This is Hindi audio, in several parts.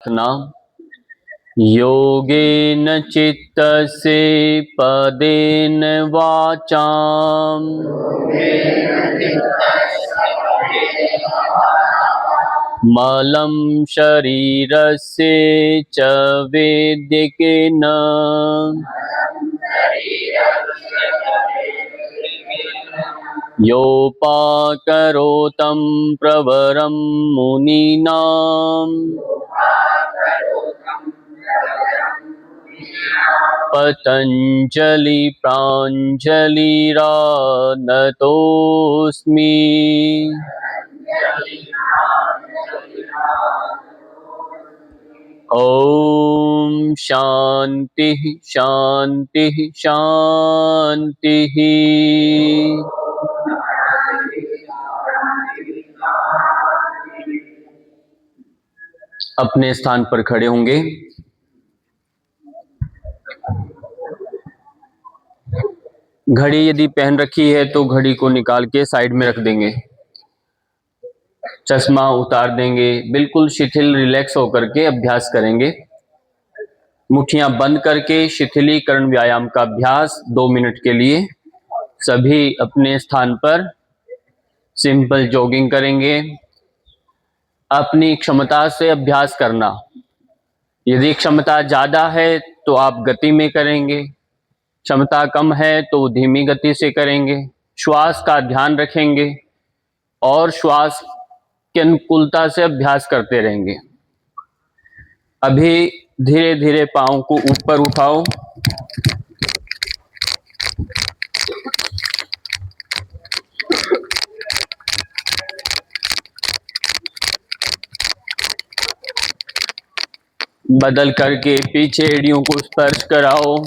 प्रार्थना। योगेन चित्तस्य पदेन वाचाम मलं शरीरस्य च वेद्यकेन योपाकरोतं प्रवरं मुनीनां पतंजलि प्राञ्जलिरानतोऽस्मि। ओम शांति शांति शांति। अपने स्थान पर खड़े होंगे। घड़ी यदि पहन रखी है तो घड़ी को निकाल के साइड में रख देंगे। चश्मा उतार देंगे। बिल्कुल शिथिल रिलैक्स होकर के अभ्यास करेंगे। मुट्ठियां बंद करके शिथिलीकरण व्यायाम का अभ्यास 2 मिनट के लिए सभी अपने स्थान पर सिंपल जॉगिंग करेंगे। अपनी क्षमता से अभ्यास करना। यदि क्षमता ज्यादा है तो आप गति में करेंगे, क्षमता कम है तो धीमी गति से करेंगे। श्वास का ध्यान रखेंगे और श्वास की अनुकूलता से अभ्यास करते रहेंगे। अभी धीरे धीरे पांव को ऊपर उठाओ। बदल करके पीछे एड़ियों को स्पर्श कराओ।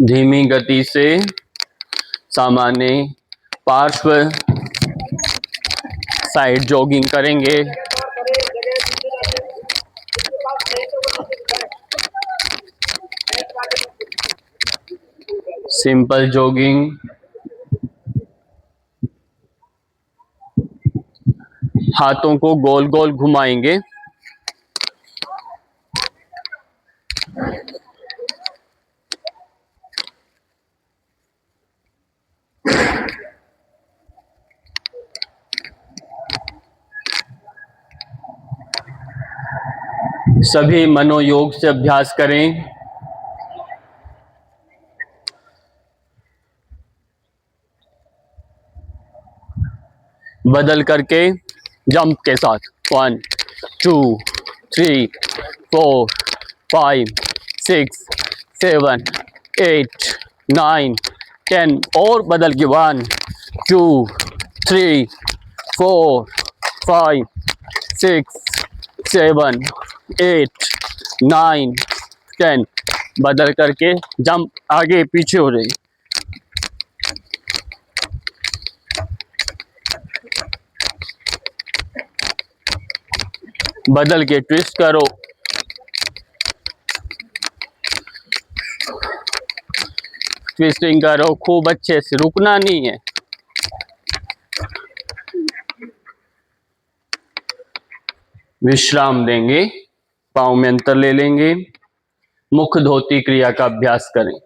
धीमी गति से सामान्य पार्श्व साइड जॉगिंग करेंगे। Simple jogging. हाथों को गोल गोल घुमाएंगे। सभी मनोयोग से अभ्यास करें। बदल करके जंप के साथ 1 2 3 4 5 6 7 8 9 10 और बदल के 1 2 3 4 5 6 7 8 9 10 बदल करके जंप आगे पीछे हो रही। बदल के ट्विस्ट करो। ट्विस्टिंग करो खूब अच्छे से, रुकना नहीं है। विश्राम देंगे, पाँव में अंतर ले लेंगे। मुख धोती क्रिया का अभ्यास करें।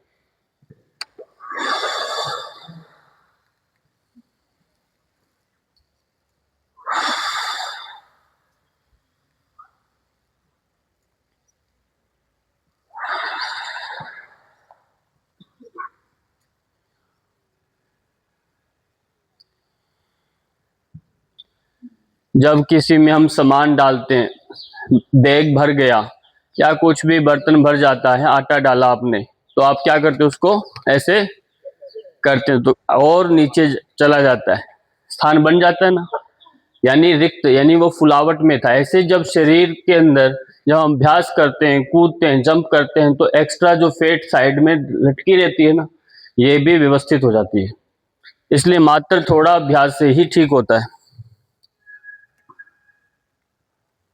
जब किसी में हम सामान डालते हैं, बैग भर गया या कुछ भी बर्तन भर जाता है, आटा डाला आपने, तो आप क्या करते हो, उसको ऐसे करते हैं तो और नीचे चला जाता है, स्थान बन जाता है ना, यानी रिक्त, यानी वो फुलावट में था। ऐसे जब शरीर के अंदर जब हम अभ्यास करते हैं, कूदते हैं, जंप करते हैं, तो एक्स्ट्रा जो फैट साइड में लटकी रहती है ना, ये भी व्यवस्थित हो जाती है। इसलिए मात्र थोड़ा अभ्यास से ही ठीक होता है।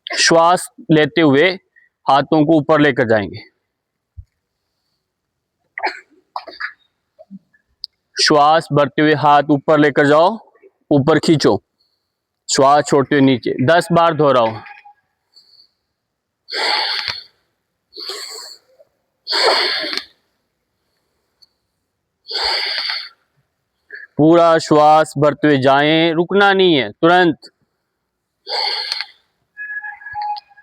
श्वास लेते हुए हाथों को ऊपर लेकर जाएंगे। श्वास भरते हुए हाथ ऊपर लेकर जाओ, ऊपर खींचो, श्वास छोड़ते हुए नीचे, 10 बार दोहराओ। पूरा श्वास भरते हुए जाएं, रुकना नहीं है, तुरंत।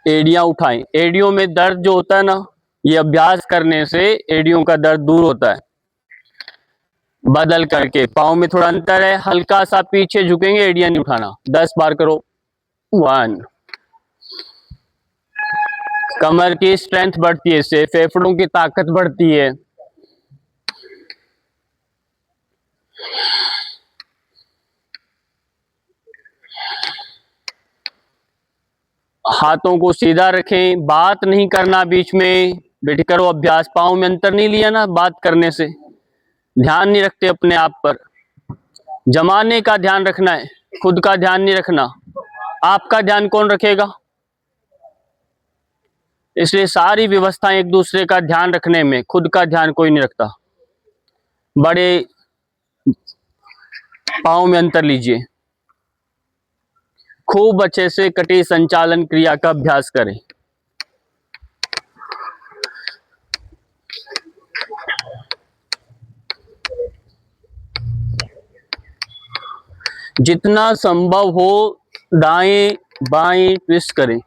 एड़ियां उठाएं। एड़ियों में दर्द जो होता है ना, ये अभ्यास करने से एड़ियों का दर्द दूर होता है। बदल करके पाँव में थोड़ा अंतर है, हल्का सा पीछे झुकेंगे, एड़ियां नहीं उठाना। 10 बार करो। 1। कमर की स्ट्रेंथ बढ़ती है, इससे फेफड़ों की ताकत बढ़ती है। हाथों को सीधा रखें, बात नहीं करना बीच में। बैठ करो अभ्यास। पाँव में अंतर नहीं लिया ना बात करने से, ध्यान नहीं रखते अपने आप पर। जमाने का ध्यान रखना है, खुद का ध्यान नहीं रखना। आपका ध्यान कौन रखेगा? इसलिए सारी व्यवस्थाएं एक दूसरे का ध्यान रखने में, खुद का ध्यान कोई नहीं रखता। बड़े पाँव में अंतर लीजिए। खूब अच्छे से कटी संचालन क्रिया का अभ्यास करें। जितना संभव हो दाएं बाएं ट्विस्ट करें।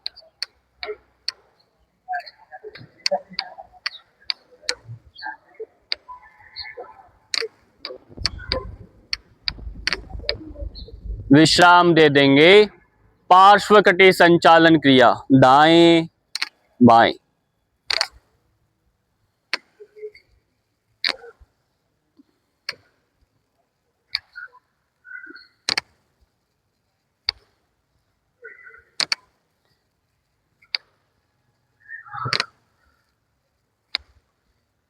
विश्राम दे देंगे। पार्श्व कटी संचालन क्रिया, दाएं बाएं।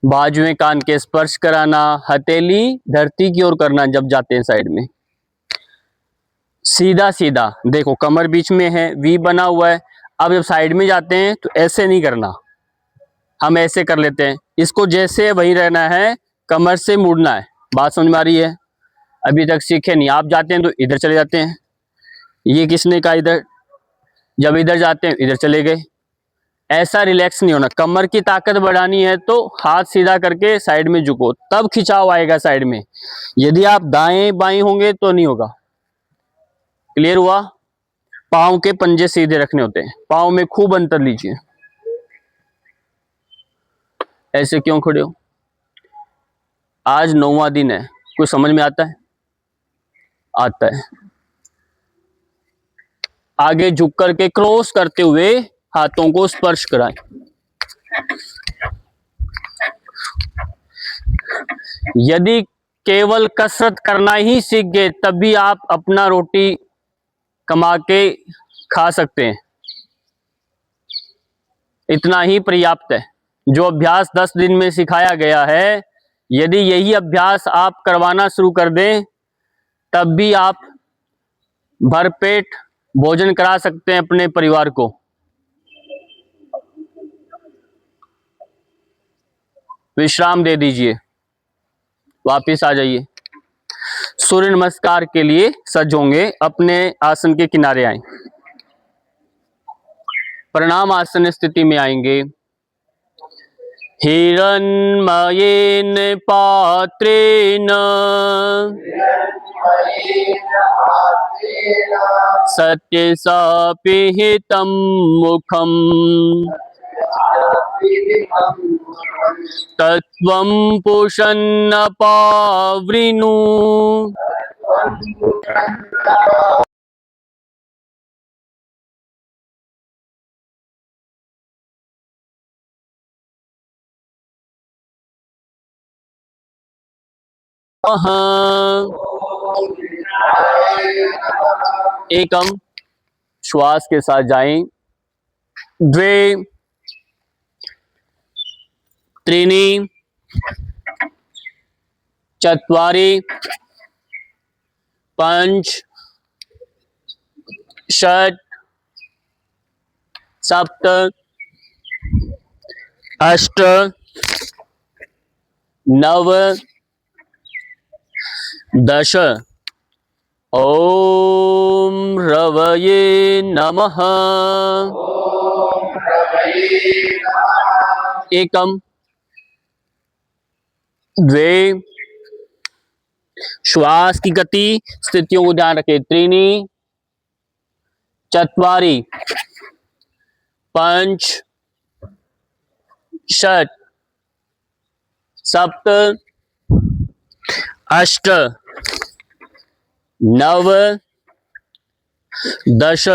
बाजुएं कान के स्पर्श कराना, हथेली धरती की ओर करना जब जाते हैं साइड में। सीधा सीधा देखो, कमर बीच में है, वी बना हुआ है। अब जब साइड में जाते हैं तो ऐसे नहीं करना, हम ऐसे कर लेते हैं। इसको जैसे वहीं रहना है, कमर से मुड़ना है। बात समझ में आ रही है? अभी तक सीखे नहीं। आप जाते हैं तो इधर चले जाते हैं, ये किसने कहा इधर? जब इधर जाते हैं इधर चले गए। ऐसा रिलैक्स नहीं होना। कमर की ताकत बढ़ानी है तो हाथ सीधा करके साइड में झुको, तब खिंचाव आएगा साइड में। यदि आप दाएं बाएं होंगे तो नहीं होगा। क्लियर हुआ? पाँव के पंजे सीधे रखने होते हैं। पाँव में खूब अंतर लीजिए। ऐसे क्यों खड़े हो? आज 9वां दिन है, कुछ समझ में आता है? आता है। आगे झुक करके क्रॉस करते हुए हाथों को स्पर्श कराएं। यदि केवल कसरत करना ही सीख गए तब भी आप अपना रोटी कमा के खा सकते हैं। इतना ही पर्याप्त है। जो अभ्यास 10 दिन में सिखाया गया है, यदि यही अभ्यास आप करवाना शुरू कर दें तब भी आप भरपेट भोजन करा सकते हैं अपने परिवार को। विश्राम दे दीजिए, वापिस आ जाइए। सूर्य नमस्कार के लिए सज्ज होंगे, अपने आसन के किनारे आए। प्रणाम आसन स्थिति में आएंगे। हिरण्मयेन पात्रेण सत्यसापिहितं मुखम् तत्त्वं पुषन्नपावृणु। एकम श्वास के साथ जाएं। द्वे त्रीणि चत्वारि पंच षट् सप्त अष्ट नव दश। ओम रवये नमः। एकम द्वे। श्वास की गति स्थितियों को ध्यान रखें। त्रीणी चत्वारि पंच षट सप्त अष्ट नव दश।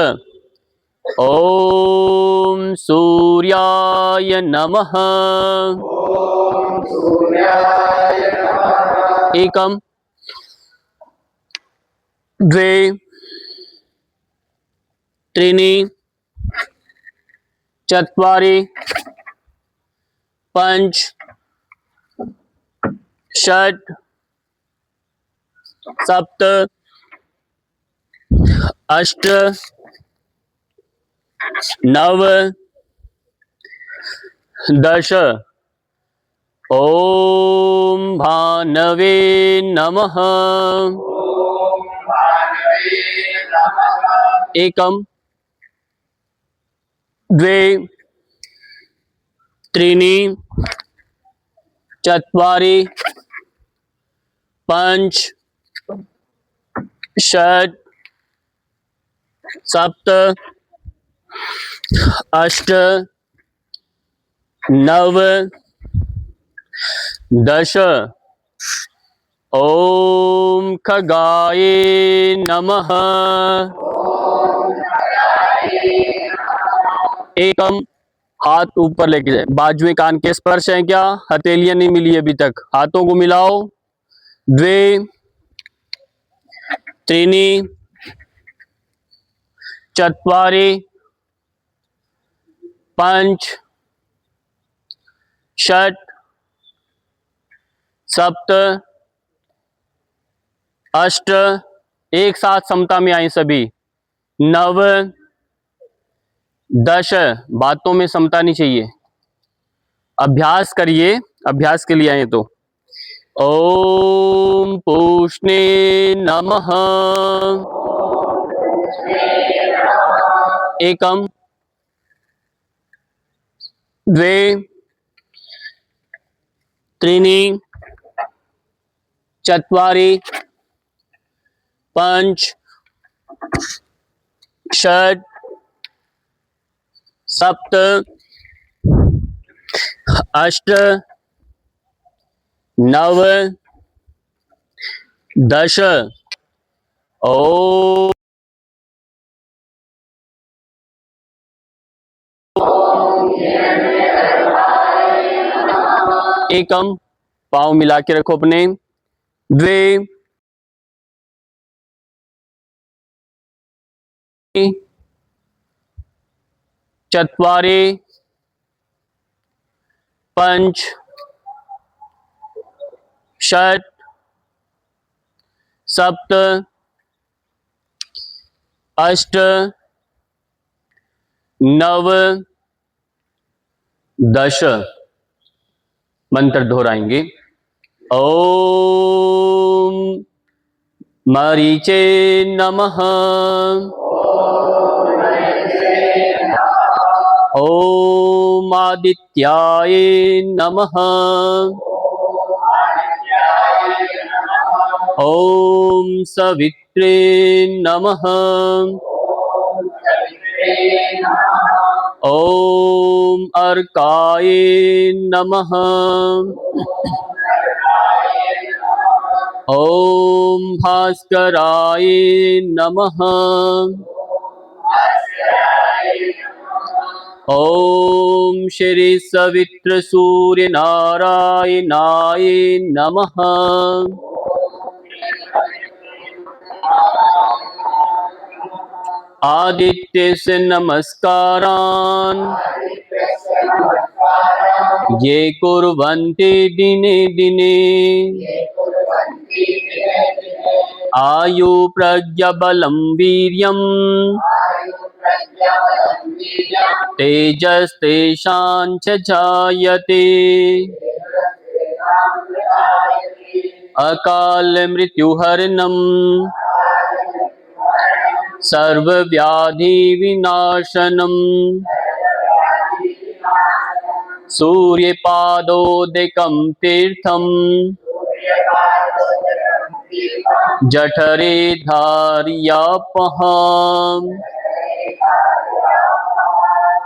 ओम सूर्याय नमः। एकम द्वे त्रीणि चत्वारि पंच षट सप्त अष्ट नव दश। ओम भानवे नमः। एकम द्वे त्रीणि चत्वारि पंच षट सप्त अष्ट नव दश। ओम खगाय नमः। एकम हाथ ऊपर लेके जाए। बाजुएं कान के स्पर्श हैं क्या? हथेलियां नहीं मिली अभी तक, हाथों को मिलाओ। द्वे त्रीणि चत्वारि पंच षट सप्त अष्ट। एक साथ समता में आए सभी। नव दश। बातों में समता नहीं चाहिए। अभ्यास करिए, अभ्यास के लिए आए तो। ओम पूष्णे नमः। एकम द्वे त्रीणि चत्वारि पंच षट सप्त अष्ट नव दश। ओम एकम पांव मिला के रखो अपने। द्वे चत्वारि पंच षट सप्त अष्ट नव दश। मंत्र दोहराएंगे। ओम मरीचे नमः। ओम आदित्याय नमः। ओम सवित्रे नमः। ओम अर्काय नमः। ओम भास्कराय नमः। ओम श्री सवित्र सूर्य नारायणाय नमः। आदित्य से नमस्कारान् ये कुर्वन्ति दिने दिने आयु प्रज्ञा बलं वीर्यम् तेजस्तेषां च जायते अकाल मृत्युहरणम् सर्वव्याधि विनाशनम् सूर्यपादोदकं तीर्थम् जठरे धारयापहम्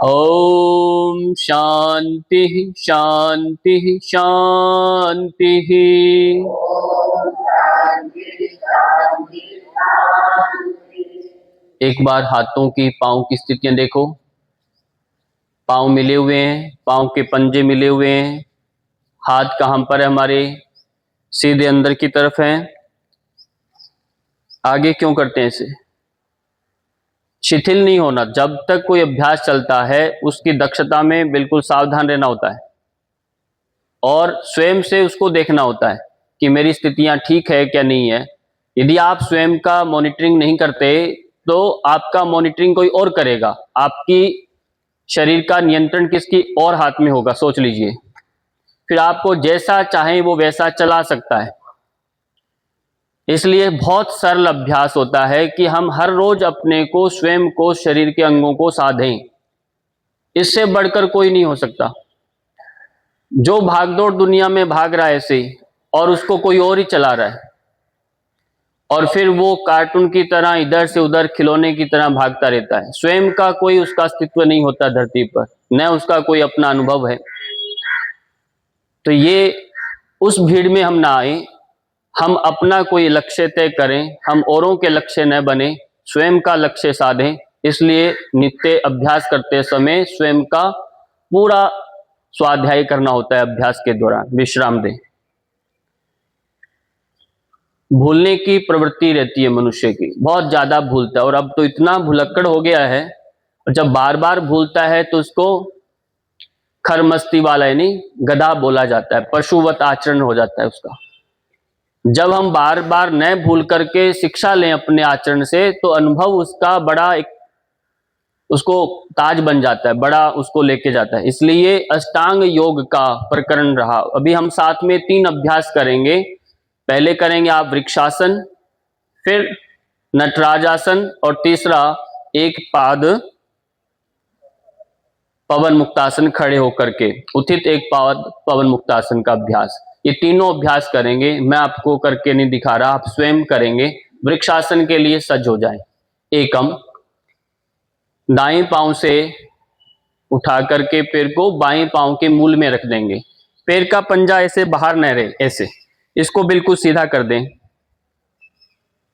ओम शांति शांति शांति। एक बार हाथों की पांव की स्थितियां देखो। पांव मिले हुए हैं, पांव के पंजे मिले हुए हैं। हाथ कहां पर है हमारे? सीधे अंदर की तरफ है। आगे क्यों करते हैं इसे? शिथिल नहीं होना। जब तक कोई अभ्यास चलता है उसकी दक्षता में बिल्कुल सावधान रहना होता है और स्वयं से उसको देखना होता है कि मेरी स्थितियां ठीक है क्या नहीं है। यदि आप स्वयं का मॉनिटरिंग नहीं करते तो आपका मॉनिटरिंग कोई और करेगा। आपकी शरीर का नियंत्रण किसकी और हाथ में होगा, सोच लीजिए। फिर आपको जैसा चाहे वो वैसा चला सकता है। इसलिए बहुत सरल अभ्यास होता है कि हम हर रोज अपने को, स्वयं को, शरीर के अंगों को साधें। इससे बढ़कर कोई नहीं हो सकता। जो भागदौड़ दुनिया में भाग रहा है ऐसे ही, और उसको कोई और ही चला रहा है, और फिर वो कार्टून की तरह इधर से उधर खिलौने की तरह भागता रहता है। स्वयं का कोई उसका अस्तित्व नहीं होता धरती पर, न उसका कोई अपना अनुभव है। तो ये उस भीड़ में हम ना आए। हम अपना कोई लक्ष्य तय करें, हम औरों के लक्ष्य न बने, स्वयं का लक्ष्य साधें। इसलिए नित्य अभ्यास करते समय स्वयं का पूरा स्वाध्याय करना होता है। अभ्यास के दौरान विश्राम दें। भूलने की प्रवृत्ति रहती है मनुष्य की, बहुत ज्यादा भूलता है, और अब तो इतना भुलक्कड़ हो गया है, और जब बार बार भूलता है तो उसको खरमस्ती वाला यानी गधा बोला जाता है। पशुवत आचरण हो जाता है उसका। जब हम बार बार न भूल करके शिक्षा लें अपने आचरण से, तो अनुभव उसका बड़ा एक उसको ताज बन जाता है, बड़ा उसको लेके जाता है। इसलिए अष्टांग योग का प्रकरण रहा। अभी हम साथ में 3 अभ्यास करेंगे। पहले करेंगे आप वृक्षासन, फिर नटराजासन, और तीसरा एक पाद पवन मुक्तासन, खड़े होकर के उथित एक पाद पवन मुक्तासन का अभ्यास। ये तीनों अभ्यास करेंगे। मैं आपको करके नहीं दिखा रहा, आप स्वयं करेंगे। वृक्षासन के लिए सज्ज हो जाएं। एकम, दाएं पांव से उठा करके पैर को बाएं पांव के मूल में रख देंगे। पैर का पंजा ऐसे बाहर न रहे, ऐसे इसको बिल्कुल सीधा कर दें।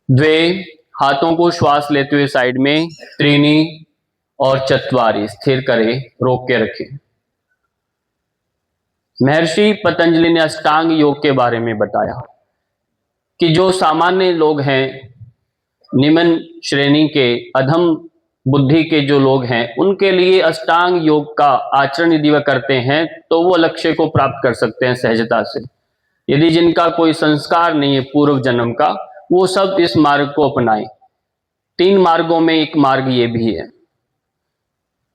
द्वे, हाथों को श्वास लेते हुए साइड में। त्रीनी और चत्वारी, स्थिर करें, रोक के रखें। महर्षि पतंजलि ने अष्टांग योग के बारे में बताया कि जो सामान्य लोग हैं, निम्न श्रेणी के, अधम बुद्धि के जो लोग हैं, उनके लिए अष्टांग योग का आचरण यदि वह करते हैं तो वो लक्ष्य को प्राप्त कर सकते हैं सहजता से। यदि जिनका कोई संस्कार नहीं है पूर्व जन्म का, वो सब इस मार्ग को अपनाएं। 3 मार्गों में एक मार्ग ये भी है।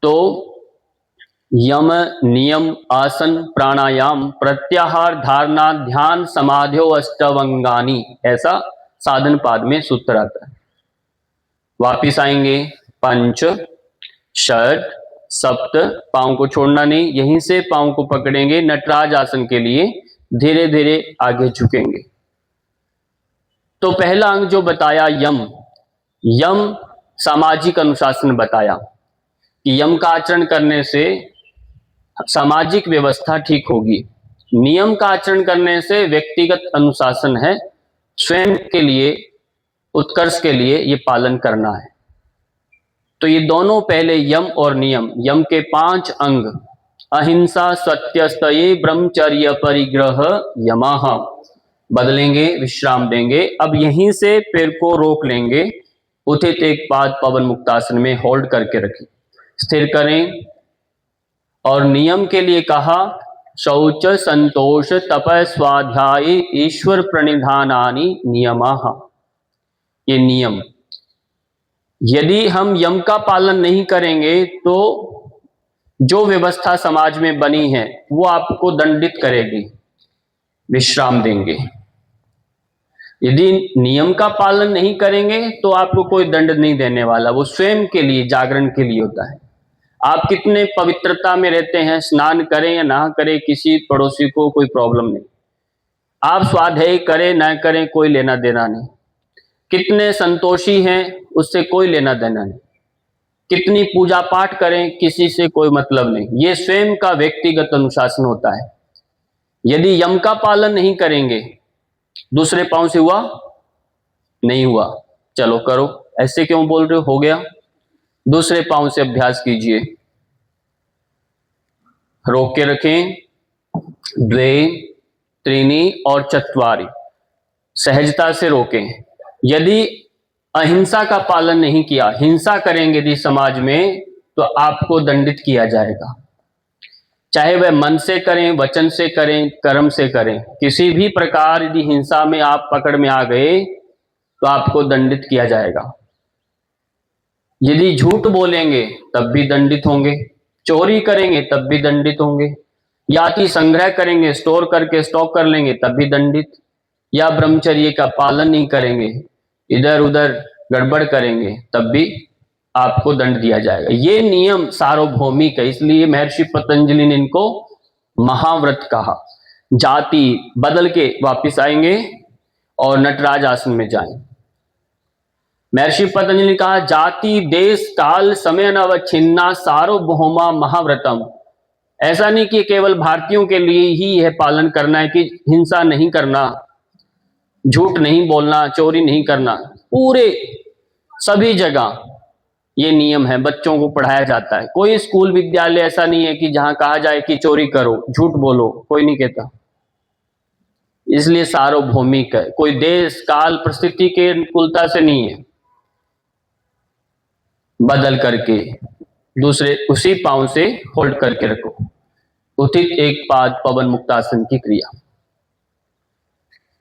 तो यम, नियम, आसन, प्राणायाम, प्रत्याहार, धारणा, ध्यान, समाधियो अष्टवंगानी, ऐसा साधन पाद में सूत्र आता है। वापिस आएंगे। पंच, षट, सप्त, पांव को छोड़ना नहीं, यहीं से पांव को पकड़ेंगे। नटराज आसन के लिए धीरे धीरे आगे झुकेंगे। तो पहला अंग जो बताया यम, यम सामाजिक अनुशासन बताया कि यम का आचरण करने से सामाजिक व्यवस्था ठीक होगी। नियम का आचरण करने से व्यक्तिगत अनुशासन है, स्वयं के लिए, उत्कर्ष के लिए ये पालन करना है। तो ये दोनों पहले यम और नियम, यम के 5 अंग, अहिंसा, सत्य, स्तये, ब्रह्मचर्य, परिग्रह, यमः, बदलेंगे, विश्राम देंगे। अब यहीं से पैर को रोक लेंगे। उथित एक पाद पवन मुक्तासन में होल्ड करके रखें, स्थिर करें। और नियम के लिए कहा शौच, संतोष, तप, स्वाध्याय, ईश्वर प्रणिधानानि नियमाः। ये नियम। यदि हम यम का पालन नहीं करेंगे तो जो व्यवस्था समाज में बनी है वो आपको दंडित करेगी, विश्राम देंगे। यदि नियम का पालन नहीं करेंगे तो आपको कोई दंड नहीं देने वाला, वो स्वयं के लिए, जागरण के लिए होता है। आप कितने पवित्रता में रहते हैं, स्नान करें या ना करें, किसी पड़ोसी को कोई प्रॉब्लम नहीं। आप स्वाध्याय करें ना करें, कोई लेना देना नहीं। कितने संतोषी हैं, उससे कोई लेना देना नहीं। कितनी पूजा पाठ करें, किसी से कोई मतलब नहीं। ये स्वयं का व्यक्तिगत अनुशासन होता है। यदि यम का पालन नहीं करेंगे, दूसरे पांव से हुआ नहीं हुआ, चलो करो, ऐसे क्यों बोल रहे हो गया, दूसरे पांव से अभ्यास कीजिए। रोक के रखें, द्वे, त्रीनी और चत्वारी, सहजता से रोकें। यदि अहिंसा का पालन नहीं किया, हिंसा करेंगे यदि समाज में, तो आपको दंडित किया जाएगा। चाहे वह मन से करें, वचन से करें, कर्म से करें, किसी भी प्रकार यदि हिंसा में आप पकड़ में आ गए तो आपको दंडित किया जाएगा। यदि झूठ बोलेंगे तब भी दंडित होंगे, चोरी करेंगे तब भी दंडित होंगे, या अति संग्रह करेंगे, स्टोर करके स्टॉक कर लेंगे तब भी दंडित, या ब्रह्मचर्य का पालन नहीं करेंगे, इधर उधर गड़बड़ करेंगे तब भी आपको दंड दिया जाएगा। ये नियम सार्वभौमिक है, इसलिए महर्षि पतंजलि ने इनको महाव्रत कहा। जाति बदल के वापिस आएंगे और नटराज आसन में जाएं। महर्षि पतंजलि ने कहा, जाति देश काल समय नवच्छिन्ना सार्वभौमा महाव्रतम। ऐसा नहीं कि केवल भारतीयों के लिए ही यह पालन करना है कि हिंसा नहीं करना, झूठ नहीं बोलना, चोरी नहीं करना, पूरे सभी जगह ये नियम है, बच्चों को पढ़ाया जाता है। कोई स्कूल विद्यालय ऐसा नहीं है कि जहां कहा जाए कि चोरी करो, झूठ बोलो, कोई नहीं कहता। इसलिए सार्वभौमिक है, कोई देश काल परिस्थिति के अनुकूलता से नहीं है। बदल करके दूसरे उसी पांव से होल्ड करके रखो, उचित एक पाद पवन मुक्तासन की क्रिया।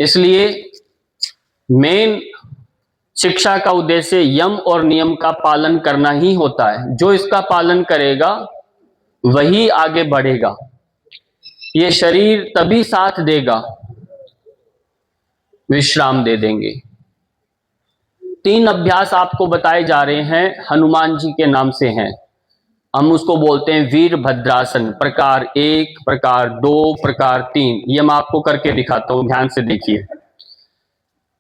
इसलिए मेन शिक्षा का उद्देश्य यम और नियम का पालन करना ही होता है। जो इसका पालन करेगा वही आगे बढ़ेगा, ये शरीर तभी साथ देगा, विश्राम दे देंगे। 3 अभ्यास आपको बताए जा रहे हैं, हनुमान जी के नाम से हैं। हम उसको बोलते हैं वीरभद्रासन, प्रकार 1, प्रकार 2, प्रकार 3। ये मैं आपको करके दिखाता हूं, ध्यान से देखिए।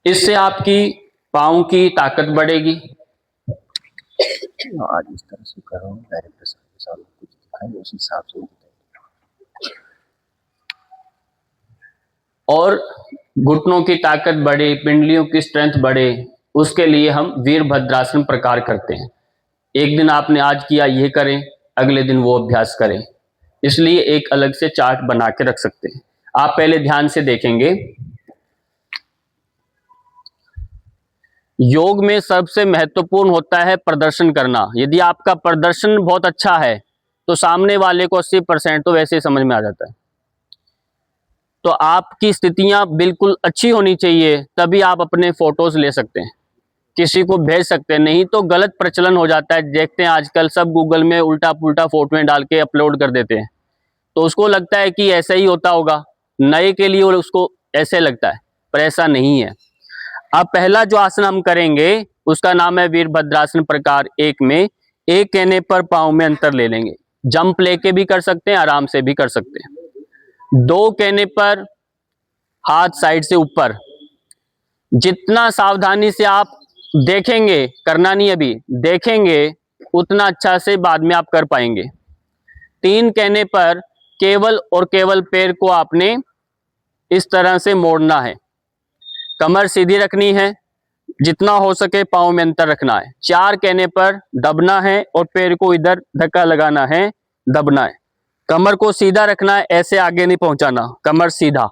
इससे आपकी पांव की ताकत बढ़ेगी। आज इस तरह से कर रहा हूँ, डायरेक्टर साहब कुछ दिखाएंगे उसी हिसाब से और घुटनों की ताकत बढ़े, पिंडलियों की स्ट्रेंथ बढ़े, उसके लिए हम वीरभद्रासन प्रकार करते हैं। एक दिन आपने आज किया, ये करें, अगले दिन वो अभ्यास करें। इसलिए एक अलग से चार्ट बना के रख सकते हैं। आप पहले ध्यान से देखेंगे, योग में सबसे महत्वपूर्ण होता है प्रदर्शन करना। यदि आपका प्रदर्शन बहुत अच्छा है तो सामने वाले को 80% तो वैसे ही समझ में आ जाता है। तो आपकी स्थितियां बिल्कुल अच्छी होनी चाहिए, तभी आप अपने फोटोज ले सकते हैं, किसी को भेज सकते हैं। नहीं तो गलत प्रचलन हो जाता है। देखते हैं आजकल सब गूगल में उल्टा पुल्टा फोटोएं डाल के अपलोड कर देते हैं, तो उसको लगता है कि ऐसा ही होता होगा, नए के लिए उसको ऐसे लगता है, पर ऐसा नहीं है। अब पहला जो आसन हम करेंगे उसका नाम है वीरभद्रासन प्रकार 1 में 1 कहने पर पांव में अंतर ले लेंगे। जंप लेके भी कर सकते हैं, आराम से भी कर सकते हैं। 2 कहने पर हाथ साइड से ऊपर। जितना सावधानी से आप देखेंगे, करना नहीं अभी, देखेंगे उतना अच्छा से बाद में आप कर पाएंगे। 3 कहने पर केवल और केवल पैर को आपने इस तरह से मोड़ना है, कमर सीधी रखनी है, जितना हो सके पांव में अंतर रखना है। 4 कहने पर दबना है और पैर को इधर धक्का लगाना है, दबना है। कमर को सीधा रखना है, ऐसे आगे नहीं पहुंचाना, कमर सीधा।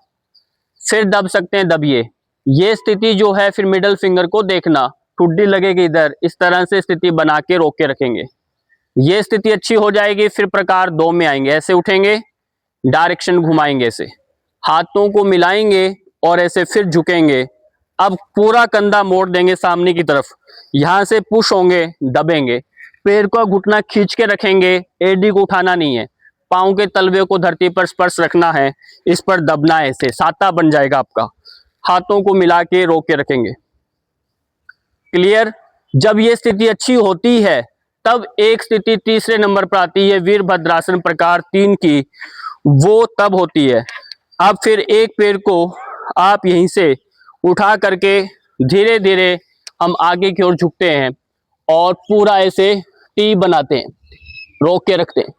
फिर दब सकते हैं, दबिए। ये स्थिति जो है, फिर मिडल फिंगर को देखना, ठुड्डी लगेगी इधर, इस तरह से स्थिति बना के रोक के रखेंगे। ये स्थिति अच्छी हो जाएगी, फिर प्रकार 2 में आएंगे। ऐसे उठेंगे, डायरेक्शन घुमाएंगे, ऐसे हाथों को मिलाएंगे और ऐसे फिर झुकेंगे, अब पूरा कंधा मोड़ देंगे सामने की तरफ, यहां से पुश होंगे, दबेंगे, पैर को घुटना खींच के रखेंगे, एडी को उठाना नहीं है, पांव के तलवे को धरती पर स्पर्श रखना है, इस पर दबना है, ऐसे साता बन जाएगा आपका। हाथों को मिला के रोक के रखेंगे। क्लियर? जब ये स्थिति अच्छी होती है तब एक स्थिति तीसरे नंबर पर आती है वीरभद्रासन प्रकार 3 की, वो तब होती है। अब फिर एक पैर को आप यहीं से उठा करके धीरे धीरे हम आगे की ओर झुकते हैं और पूरा ऐसे टी बनाते हैं, रोक के रखते हैं।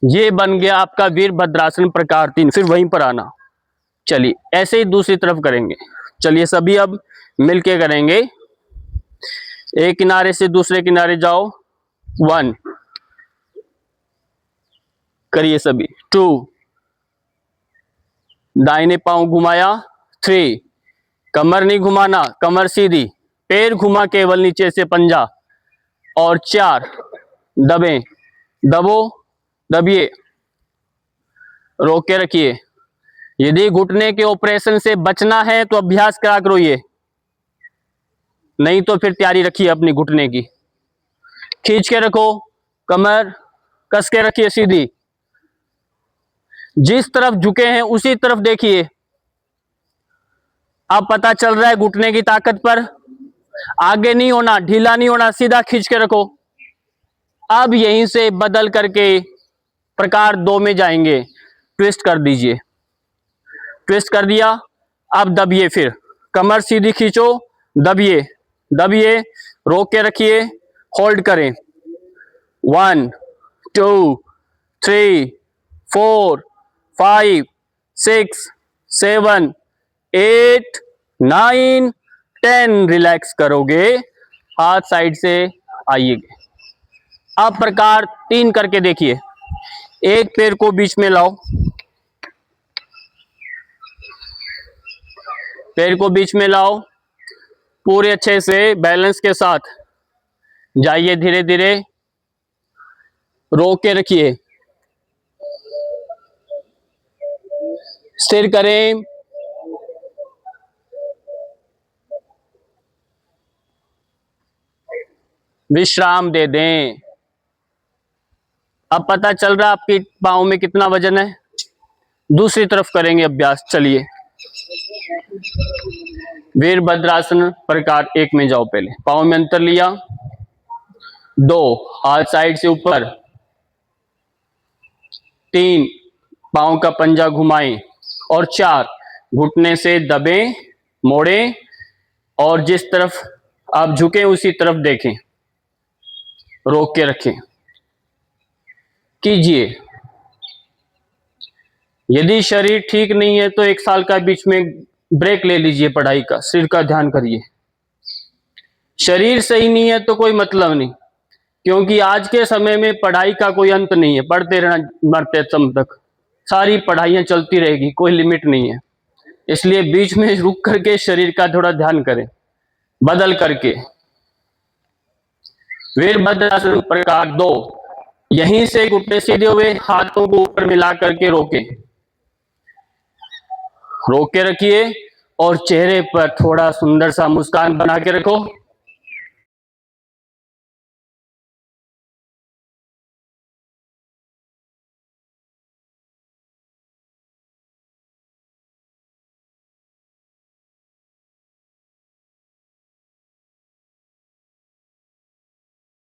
ये बन गया आपका वीरभद्रासन प्रकार 3। फिर वहीं पर आना। चलिए ऐसे ही दूसरी तरफ करेंगे। चलिए सभी अब मिलके करेंगे। एक किनारे से दूसरे किनारे जाओ। 1 करिए सभी। 2 दाहिने पांव घुमाया। 3 कमर नहीं घुमाना, कमर सीधी, पैर घुमा केवल नीचे से पंजा। और 4 दबे, दबो, दबिए, रोक के रखिए। यदि घुटने के ऑपरेशन से बचना है तो अभ्यास करा करो, ये नहीं तो फिर तैयारी रखिए अपनी घुटने की। खींच के रखो, कमर कस के रखिए सीधी, जिस तरफ झुके हैं उसी तरफ देखिए। अब पता चल रहा है घुटने की ताकत पर। आगे नहीं होना, ढीला नहीं होना, सीधा खींच के रखो। अब यहीं से बदल करके प्रकार 2 में जाएंगे। ट्विस्ट कर दीजिए, ट्विस्ट कर दिया। अब दबिए, फिर कमर सीधी खींचो, दबिए, दबिए, रोक के रखिए, होल्ड करें। 1 2 3 4 5 6 7 8 9 10 रिलैक्स करोगे, हाथ साइड से आइएगा। अब प्रकार 3 करके देखिए। एक पैर को बीच में लाओ, पैर को बीच में लाओ, पूरे अच्छे से बैलेंस के साथ जाइए, धीरे धीरे रोक के रखिए, स्थिर करें। विश्राम दे दें। अब पता चल रहा आपकी पाँव में कितना वजन है। दूसरी तरफ करेंगे अभ्यास। चलिए वीरभद्रासन प्रकार 1 में जाओ। पहले पाँव में अंतर लिया, 2 हाथ साइड से ऊपर, 3 पाँव का पंजा घुमाएं, और 4 घुटने से दबे, मोड़ें, और जिस तरफ आप झुके उसी तरफ देखें, रोक के रखें। कीजिए। यदि शरीर ठीक नहीं है तो 1 साल का बीच में ब्रेक ले लीजिए पढ़ाई का, शरीर का ध्यान करिए। शरीर सही नहीं है तो कोई मतलब नहीं, क्योंकि आज के समय में पढ़ाई का कोई अंत नहीं है, पढ़ते रहना मरते दम तक, सारी पढ़ाइयां चलती रहेगी, कोई लिमिट नहीं है। इसलिए बीच में रुक करके शरीर का थोड़ा ध्यान करें, बदल करके। वीरभद्रासन प्रकार 2, यहीं से घुटने सीधे हुए, हाथों को ऊपर मिला करके रोके, रोक के रखिए, और चेहरे पर थोड़ा सुंदर सा मुस्कान बना के रखो।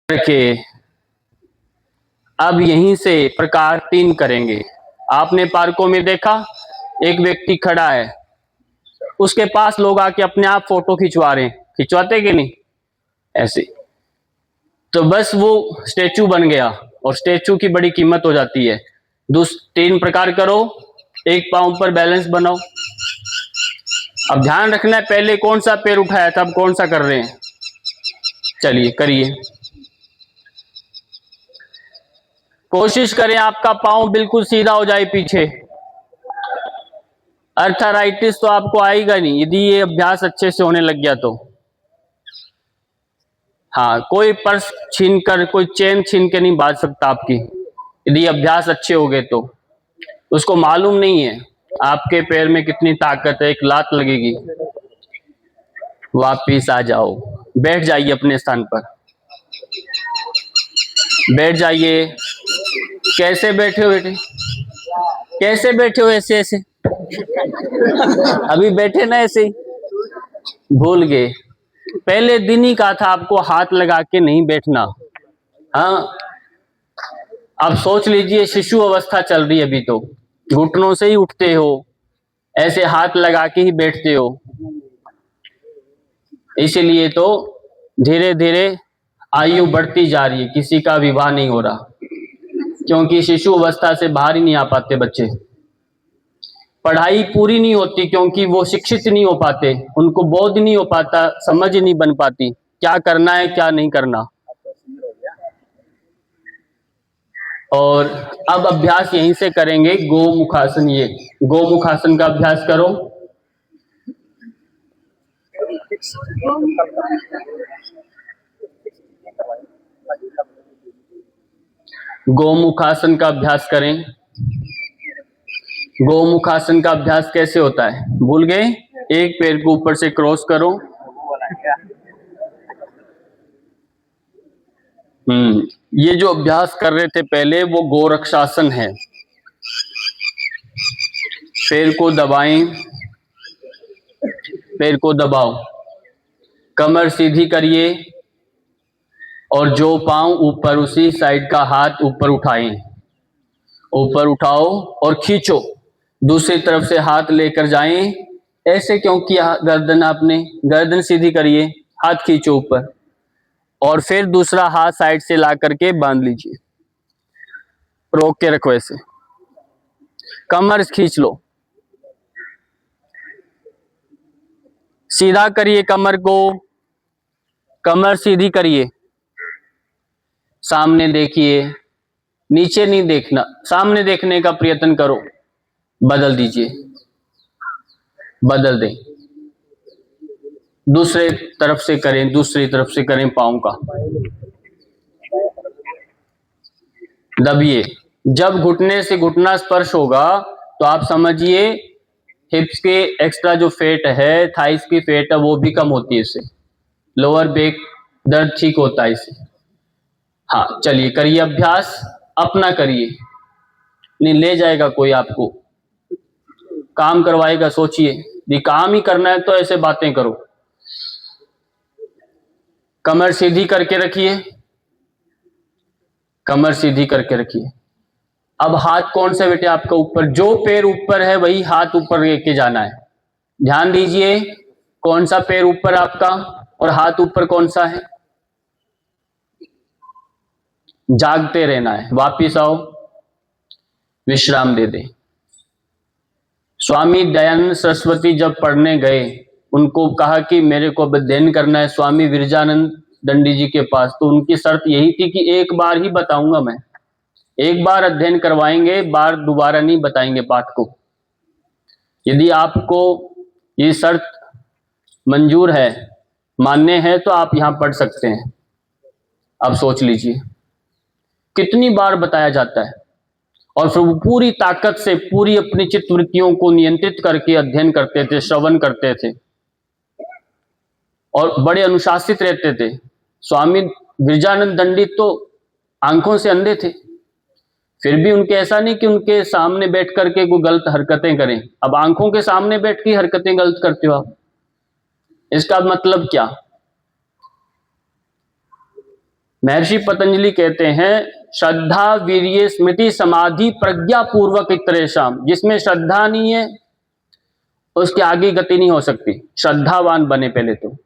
रखिए। अब यहीं से प्रकार 3 करेंगे। आपने पार्कों में देखा, एक व्यक्ति खड़ा है, उसके पास लोग आके अपने आप फोटो खिंचवा रहे हैं, खिंचवाते कि नहीं? ऐसे तो बस वो स्टेचू बन गया, और स्टेचू की बड़ी कीमत हो जाती है। 3 प्रकार करो, एक पांव पर बैलेंस बनाओ। अब ध्यान रखना है पहले कौन सा पैर उठाया था, अब कौन सा कर रहे हैं। चलिए करिए, कोशिश करें आपका पांव बिल्कुल सीधा हो जाए पीछे। अर्थराइटिस तो आपको आएगा नहीं यदि ये अभ्यास अच्छे से होने लग गया तो। हाँ, कोई पर्स छीन कर, कोई चेन छीन के नहीं बाज सकता आपकी, यदि अभ्यास अच्छे हो गए तो। उसको मालूम नहीं है आपके पैर में कितनी ताकत है, एक लात लगेगी। वापिस आ जाओ, बैठ जाइए अपने स्थान पर, बैठ जाइए। कैसे बैठे हो बेटे, कैसे बैठे हो? ऐसे ऐसे अभी बैठे ना ऐसे ही, भूल गए। पहले दिन ही कहा था आपको हाथ लगा के नहीं बैठना। हाँ, अब सोच लीजिए शिशु अवस्था चल रही है अभी, तो घुटनों से ही उठते हो, ऐसे हाथ लगा के ही बैठते हो। इसीलिए तो धीरे धीरे आयु बढ़ती जा रही है, किसी का विवाह नहीं हो रहा, क्योंकि शिशु अवस्था से बाहर ही नहीं आ पाते बच्चे। पढ़ाई पूरी नहीं होती क्योंकि वो शिक्षित नहीं हो पाते, उनको बोध नहीं हो पाता, समझ नहीं बन पाती क्या करना है क्या नहीं करना। और अब अभ्यास यहीं से करेंगे, गोमुखासन। ये गोमुखासन का अभ्यास करो। गोमुखासन का अभ्यास करें। गोमुखासन का अभ्यास कैसे होता है, भूल गए? एक पैर को ऊपर से क्रॉस करो। ये जो अभ्यास कर रहे थे पहले वो गोरक्षासन है। पैर को दबाएं, पैर को दबाओ, कमर सीधी करिए और जो पांव ऊपर उसी साइड का हाथ ऊपर उठाएं, ऊपर उठाओ और खींचो। दूसरी तरफ से हाथ लेकर जाएं। ऐसे क्यों किया? गर्दन आपने गर्दन सीधी करिए, हाथ खींचो ऊपर और फिर दूसरा हाथ साइड से ला करके बांध लीजिए, रोक के रखो ऐसे, कमर खींच लो, सीधा करिए कमर को, कमर सीधी करिए, सामने देखिए, नीचे नहीं देखना, सामने देखने का प्रयत्न करो। बदल दीजिए, बदल दें, दूसरे तरफ से करें, दूसरी तरफ से करें, पांव का दबिए। जब घुटने से घुटना स्पर्श होगा तो आप समझिए हिप्स के एक्स्ट्रा जो फैट है, थाइस की फैट है, वो भी कम होती है इससे, लोअर बैक दर्द ठीक होता है इससे। हाँ चलिए करिए अभ्यास, अपना करिए, नहीं ले जाएगा कोई आपको, काम करवाएगा। सोचिए, ये काम ही करना है तो ऐसे बातें करो। कमर सीधी करके रखिए, कमर सीधी करके रखिए। अब हाथ कौन सा बेटे आपका ऊपर, जो पैर ऊपर है वही हाथ ऊपर लेके जाना है। ध्यान दीजिए कौन सा पैर ऊपर आपका और हाथ ऊपर कौन सा है, जागते रहना है। वापिस आओ, विश्राम दे दे। स्वामी दयानंद सरस्वती जब पढ़ने गए, उनको कहा कि मेरे को अध्ययन करना है स्वामी विरजानंद दंडी जी के पास, तो उनकी शर्त यही थी कि एक बार ही बताऊंगा मैं, एक बार अध्ययन करवाएंगे, बार दोबारा नहीं बताएंगे पाठ को। यदि आपको ये शर्त मंजूर है, मान्य है, तो आप यहां पढ़ सकते हैं। अब सोच लीजिए कितनी बार बताया जाता है, और फिर वो पूरी ताकत से पूरी अपनी चित्तवृत्तियों को नियंत्रित करके अध्ययन करते थे, श्रवण करते थे और बड़े अनुशासित रहते थे। स्वामी विरजानंद दंडी तो आंखों से अंधे थे, फिर भी उनके ऐसा नहीं कि उनके सामने बैठ करके कोई गलत हरकतें करें। अब आंखों के सामने बैठ के हरकतें गलत करते हो आप, इसका मतलब क्या? महर्षि पतंजलि कहते हैं श्रद्धा वीर्य स्मृति समाधि प्रज्ञा पूर्वक इतरेषाम, जिसमें श्रद्धा नहीं है उसके आगे गति नहीं हो सकती। श्रद्धावान बने पहले तो।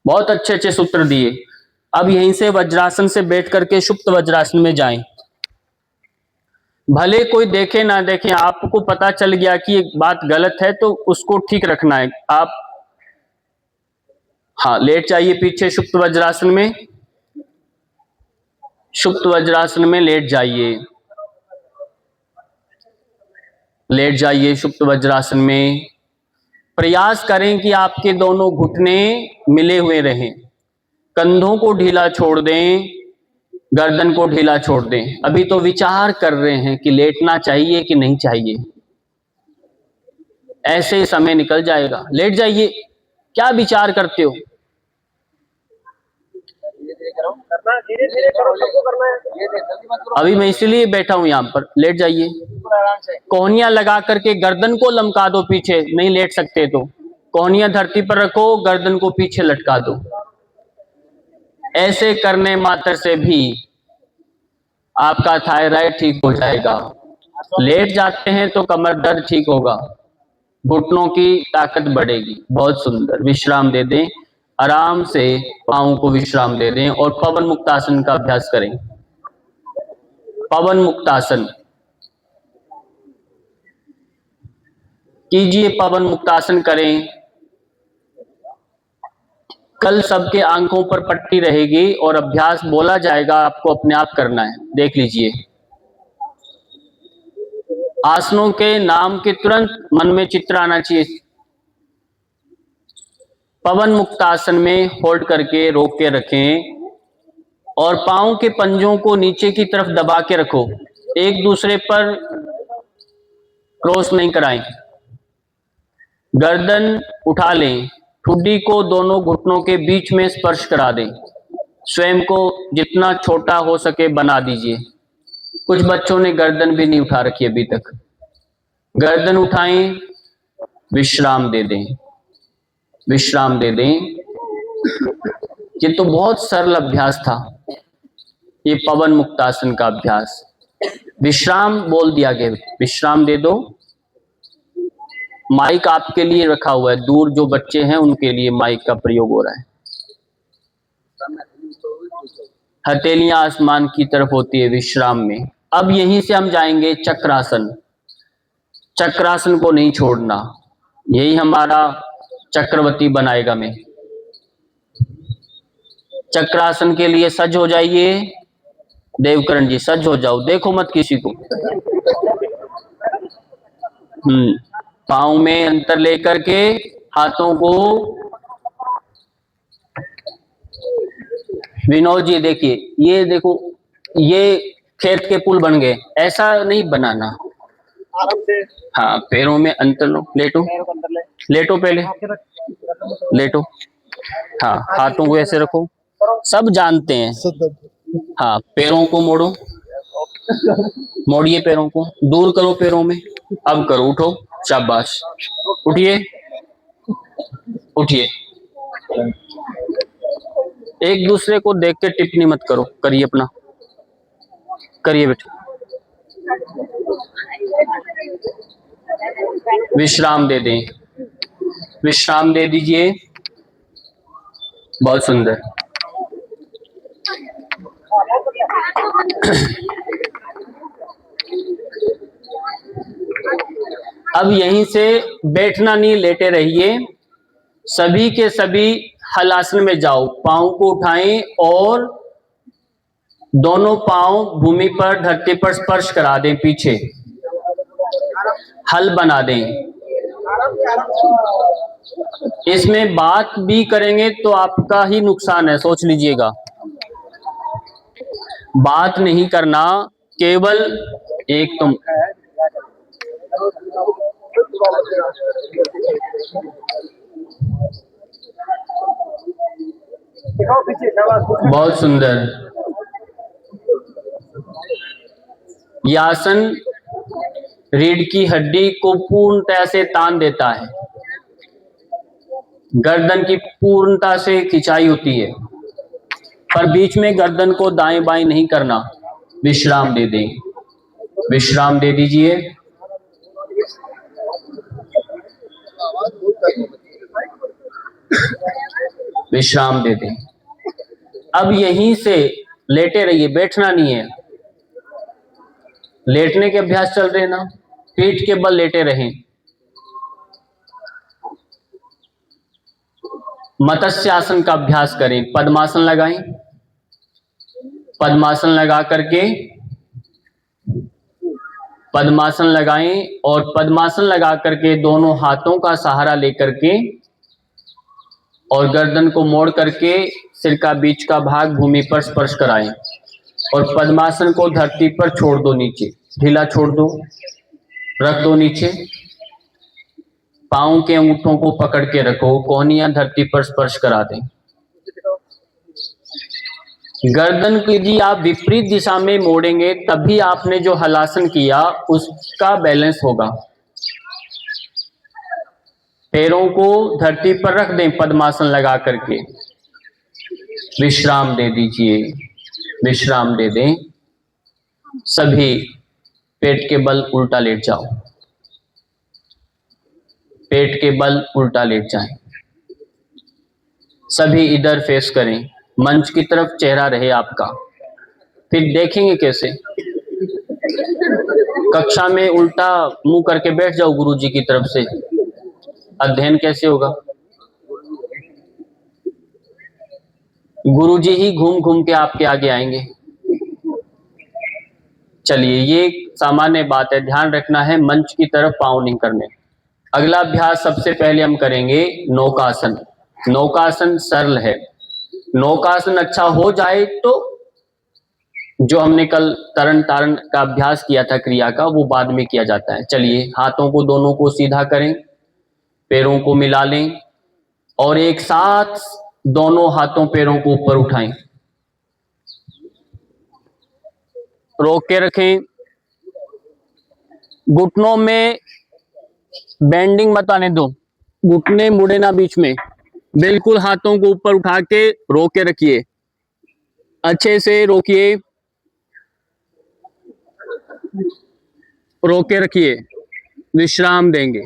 बहुत अच्छे अच्छे सूत्र दिए। अब यहीं से वज्रासन से बैठ करके सुप्त वज्रासन में जाएं। भले कोई देखे ना देखे, आपको पता चल गया कि एक बात गलत है तो उसको ठीक रखना है आप। हाँ, लेट जाइए पीछे सुप्त वज्रासन में, सुप्त वज्रासन में लेट जाइए, लेट जाइए सुप्त वज्रासन में। प्रयास करें कि आपके दोनों घुटने मिले हुए रहें, कंधों को ढीला छोड़ दें, गर्दन को ढीला छोड़ दें। अभी तो विचार कर रहे हैं कि लेटना चाहिए कि नहीं चाहिए, ऐसे ही समय निकल जाएगा। लेट जाइए, क्या विचार करते हो? धीरे धीरे करो, सबको करना है, जल्दी मत करो। अभी मैं इसलिए बैठा हूं यहाँ पर, लेट जाइए। आराम से कोहनियां लगा करके गर्दन को लमका दो पीछे, नहीं लेट सकते तो कोहनियां धरती पर रखो, गर्दन को पीछे लटका दो। ऐसे करने मात्र से भी आपका थायराइड ठीक हो जाएगा। लेट जाते हैं तो कमर दर्द ठीक होगा, घुटनों की ताकत बढ़ेगी। बहुत सुंदर। विश्राम दे दें, आराम से पांव को विश्राम दे दें और पवन मुक्तासन का अभ्यास करें। पवन मुक्तासन कीजिए, पवन मुक्तासन करें। कल सबके आंखों पर पट्टी रहेगी और अभ्यास बोला जाएगा, आपको अपने आप करना है। देख लीजिए, आसनों के नाम के तुरंत मन में चित्र आना चाहिए। पवन मुक्तासन में होल्ड करके रोक के रखें और पांव के पंजों को नीचे की तरफ दबा के रखो, एक दूसरे पर क्रॉस नहीं कराएं। गर्दन उठा लें, ठुड्डी को दोनों घुटनों के बीच में स्पर्श करा दें। स्वयं को जितना छोटा हो सके बना दीजिए। कुछ बच्चों ने गर्दन भी नहीं उठा रखी अभी तक। गर्दन उठाएं, विश्राम दे दें, विश्राम दे दें। ये तो बहुत सरल अभ्यास था, ये पवन मुक्तासन का अभ्यास। विश्राम बोल दिया गया, विश्राम दे दो। माइक आपके लिए रखा हुआ है, दूर जो बच्चे हैं उनके लिए माइक का प्रयोग हो रहा है। हथेलियां आसमान की तरफ होती है विश्राम में। अब यहीं से हम जाएंगे चक्रासन। चक्रासन को नहीं छोड़ना, यही हमारा चक्रवर्ती बनाएगा। मैं चक्रासन के लिए सज हो जाइए। देवकरण जी सज हो जाओ, देखो मत किसी को। पाँव में अंतर लेकर के हाथों को, विनोद जी देखिए, ये देखो, ये खेत के पुल बन गए, ऐसा नहीं बनाना। आराम से, हाँ, पैरों में अंतर लो, लेटो, लेटो, पहले लेटो। हाँ, हाथों को ऐसे रखो, सब जानते हैं। हाँ, पैरों को मोड़ो, मोड़िए पैरों को, दूर करो पैरों में। अब करो, उठो, शाबाश, उठिए, उठिए। एक दूसरे को देख के टिप्पणी मत करो, करिए अपना, करिए बेटा। विश्राम दे दें, विश्राम दे दीजिए। बहुत सुंदर। अब यहीं से बैठना नहीं, लेटे रहिए। सभी के सभी हलासन में जाओ, पांव को उठाएं और दोनों पांव भूमि पर, धरती पर स्पर्श करा दें, पीछे हल बना दें। इसमें बात भी करेंगे तो आपका ही नुकसान है, सोच लीजिएगा। बात नहीं करना, केवल एक तुम। बहुत सुंदर। यह आसन रीढ़ की हड्डी को पूर्णतः से तान देता है, गर्दन की पूर्णता से खिंचाई होती है, पर बीच में गर्दन को दाएं बाएं नहीं करना। विश्राम दे दें, विश्राम दे दीजिए। विश्राम दे दें। अब यहीं से लेटे रहिए, बैठना नहीं है। लेटने के अभ्यास चल रहे हैं ना, पीठ के बल लेटे रहें। मत्स्य आसन का अभ्यास करें, पद्मासन लगाएं, पद्मासन लगा करके, पद्मासन लगाएं और पद्मासन लगा करके दोनों हाथों का सहारा लेकर के और गर्दन को मोड़ करके सिर का बीच का भाग भूमि पर स्पर्श कराएं। और पद्मासन को धरती पर छोड़ दो, नीचे ढीला छोड़ दो, रख दो नीचे। पांव के अंगूठों को पकड़ के रखो, कोहनियां धरती पर स्पर्श करा दें। गर्दन को यदि आप विपरीत दिशा में मोड़ेंगे तभी आपने जो हलासन किया उसका बैलेंस होगा। पैरों को धरती पर रख दें पद्मासन लगा करके, विश्राम दे दीजिए, विश्राम दे दें। सभी पेट के बल उल्टा लेट जाओ, पेट के बल उल्टा लेट जाएं। सभी इधर फेस करें, मंच की तरफ चेहरा रहे आपका। फिर देखेंगे कैसे, कक्षा में उल्टा मुंह करके बैठ जाओ गुरुजी की तरफ से, अध्ययन कैसे होगा? गुरुजी ही घूम घूम के आपके आगे आएंगे। चलिए, ये सामान्य बात है, ध्यान रखना है मंच की तरफ पांव नहीं करने। अगला अभ्यास सबसे पहले हम करेंगे नौकासन। नौकासन सरल है। नौकासन अच्छा हो जाए तो जो हमने कल तरण तारण का अभ्यास किया था क्रिया का, वो बाद में किया जाता है। चलिए, हाथों को दोनों को सीधा करें, पैरों को मिला लें और एक साथ दोनों हाथों पैरों को ऊपर उठाएं, रोक के रखें। घुटनों में बेंडिंग मत आने दो, घुटने मुड़े ना बीच में, बिल्कुल हाथों को ऊपर उठा के रोक के रखिए, अच्छे से रोकिए, रोक के रखिए, विश्राम देंगे।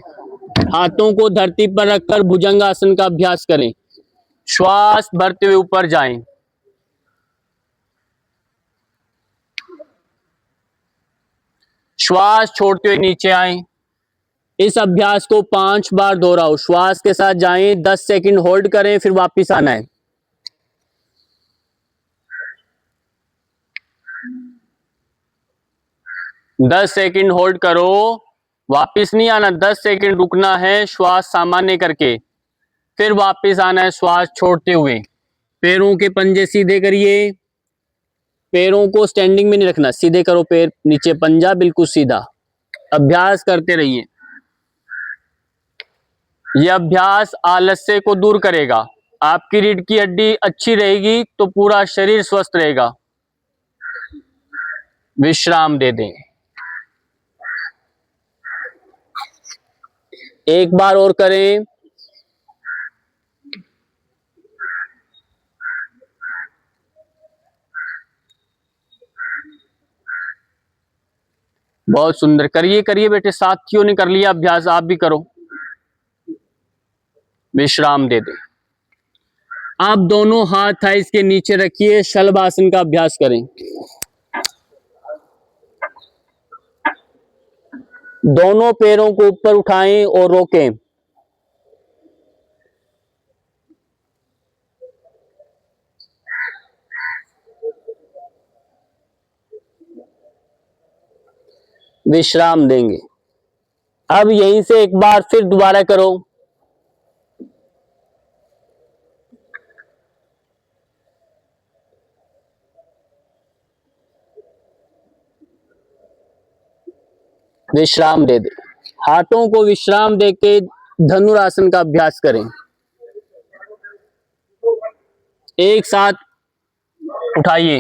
हाथों को धरती पर रखकर भुजंगासन का अभ्यास करें। श्वास भरते हुए ऊपर जाएं, श्वास छोड़ते हुए नीचे आएं। इस अभ्यास को 5 बार दोहराओ। श्वास के साथ जाएं, 10 सेकंड होल्ड करें, फिर वापस आना है। दस सेकंड होल्ड करो, वापस नहीं आना, 10 सेकंड रुकना है श्वास सामान्य करके, फिर वापस आना है श्वास छोड़ते हुए। पैरों के पंजे सीधे करिए, पैरों को स्टैंडिंग में नहीं रखना, सीधे करो पैर, नीचे पंजा बिल्कुल सीधा। अभ्यास करते रहिए। यह अभ्यास आलस्य को दूर करेगा। आपकी रीढ़ की हड्डी अच्छी रहेगी तो पूरा शरीर स्वस्थ रहेगा। विश्राम दे दें। एक बार और करें। बहुत सुंदर, करिए करिए बेटे, साथियों ने कर लिया अभ्यास, आप भी करो। विश्राम दे दें। आप दोनों हाथ थाइस के नीचे रखिए, शलभासन का अभ्यास करें। दोनों पैरों को ऊपर उठाएं और रोकें। विश्राम देंगे। अब यहीं से एक बार फिर दोबारा करो। विश्राम दे दें। हाथों को विश्राम देके धनुरासन का अभ्यास करें। एक साथ उठाइए,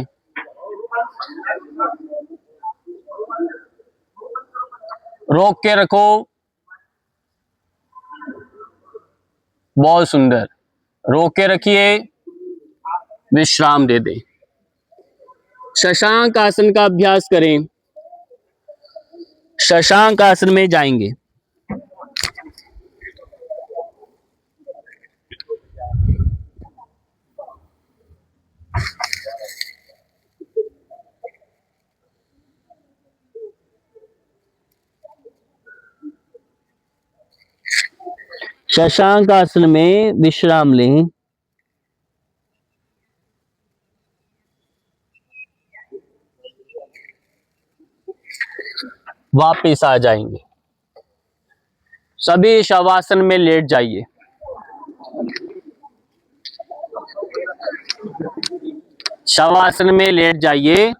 रोक के रखो। बहुत सुंदर, रोक के रखिए, विश्राम दे दें। शशांक आसन का अभ्यास करें। शशांक आसन में जाएंगे। शशांक आसन में विश्राम लें। वापिस आ जाएंगे। सभी शवासन में लेट जाइए। शवासन में लेट जाइए।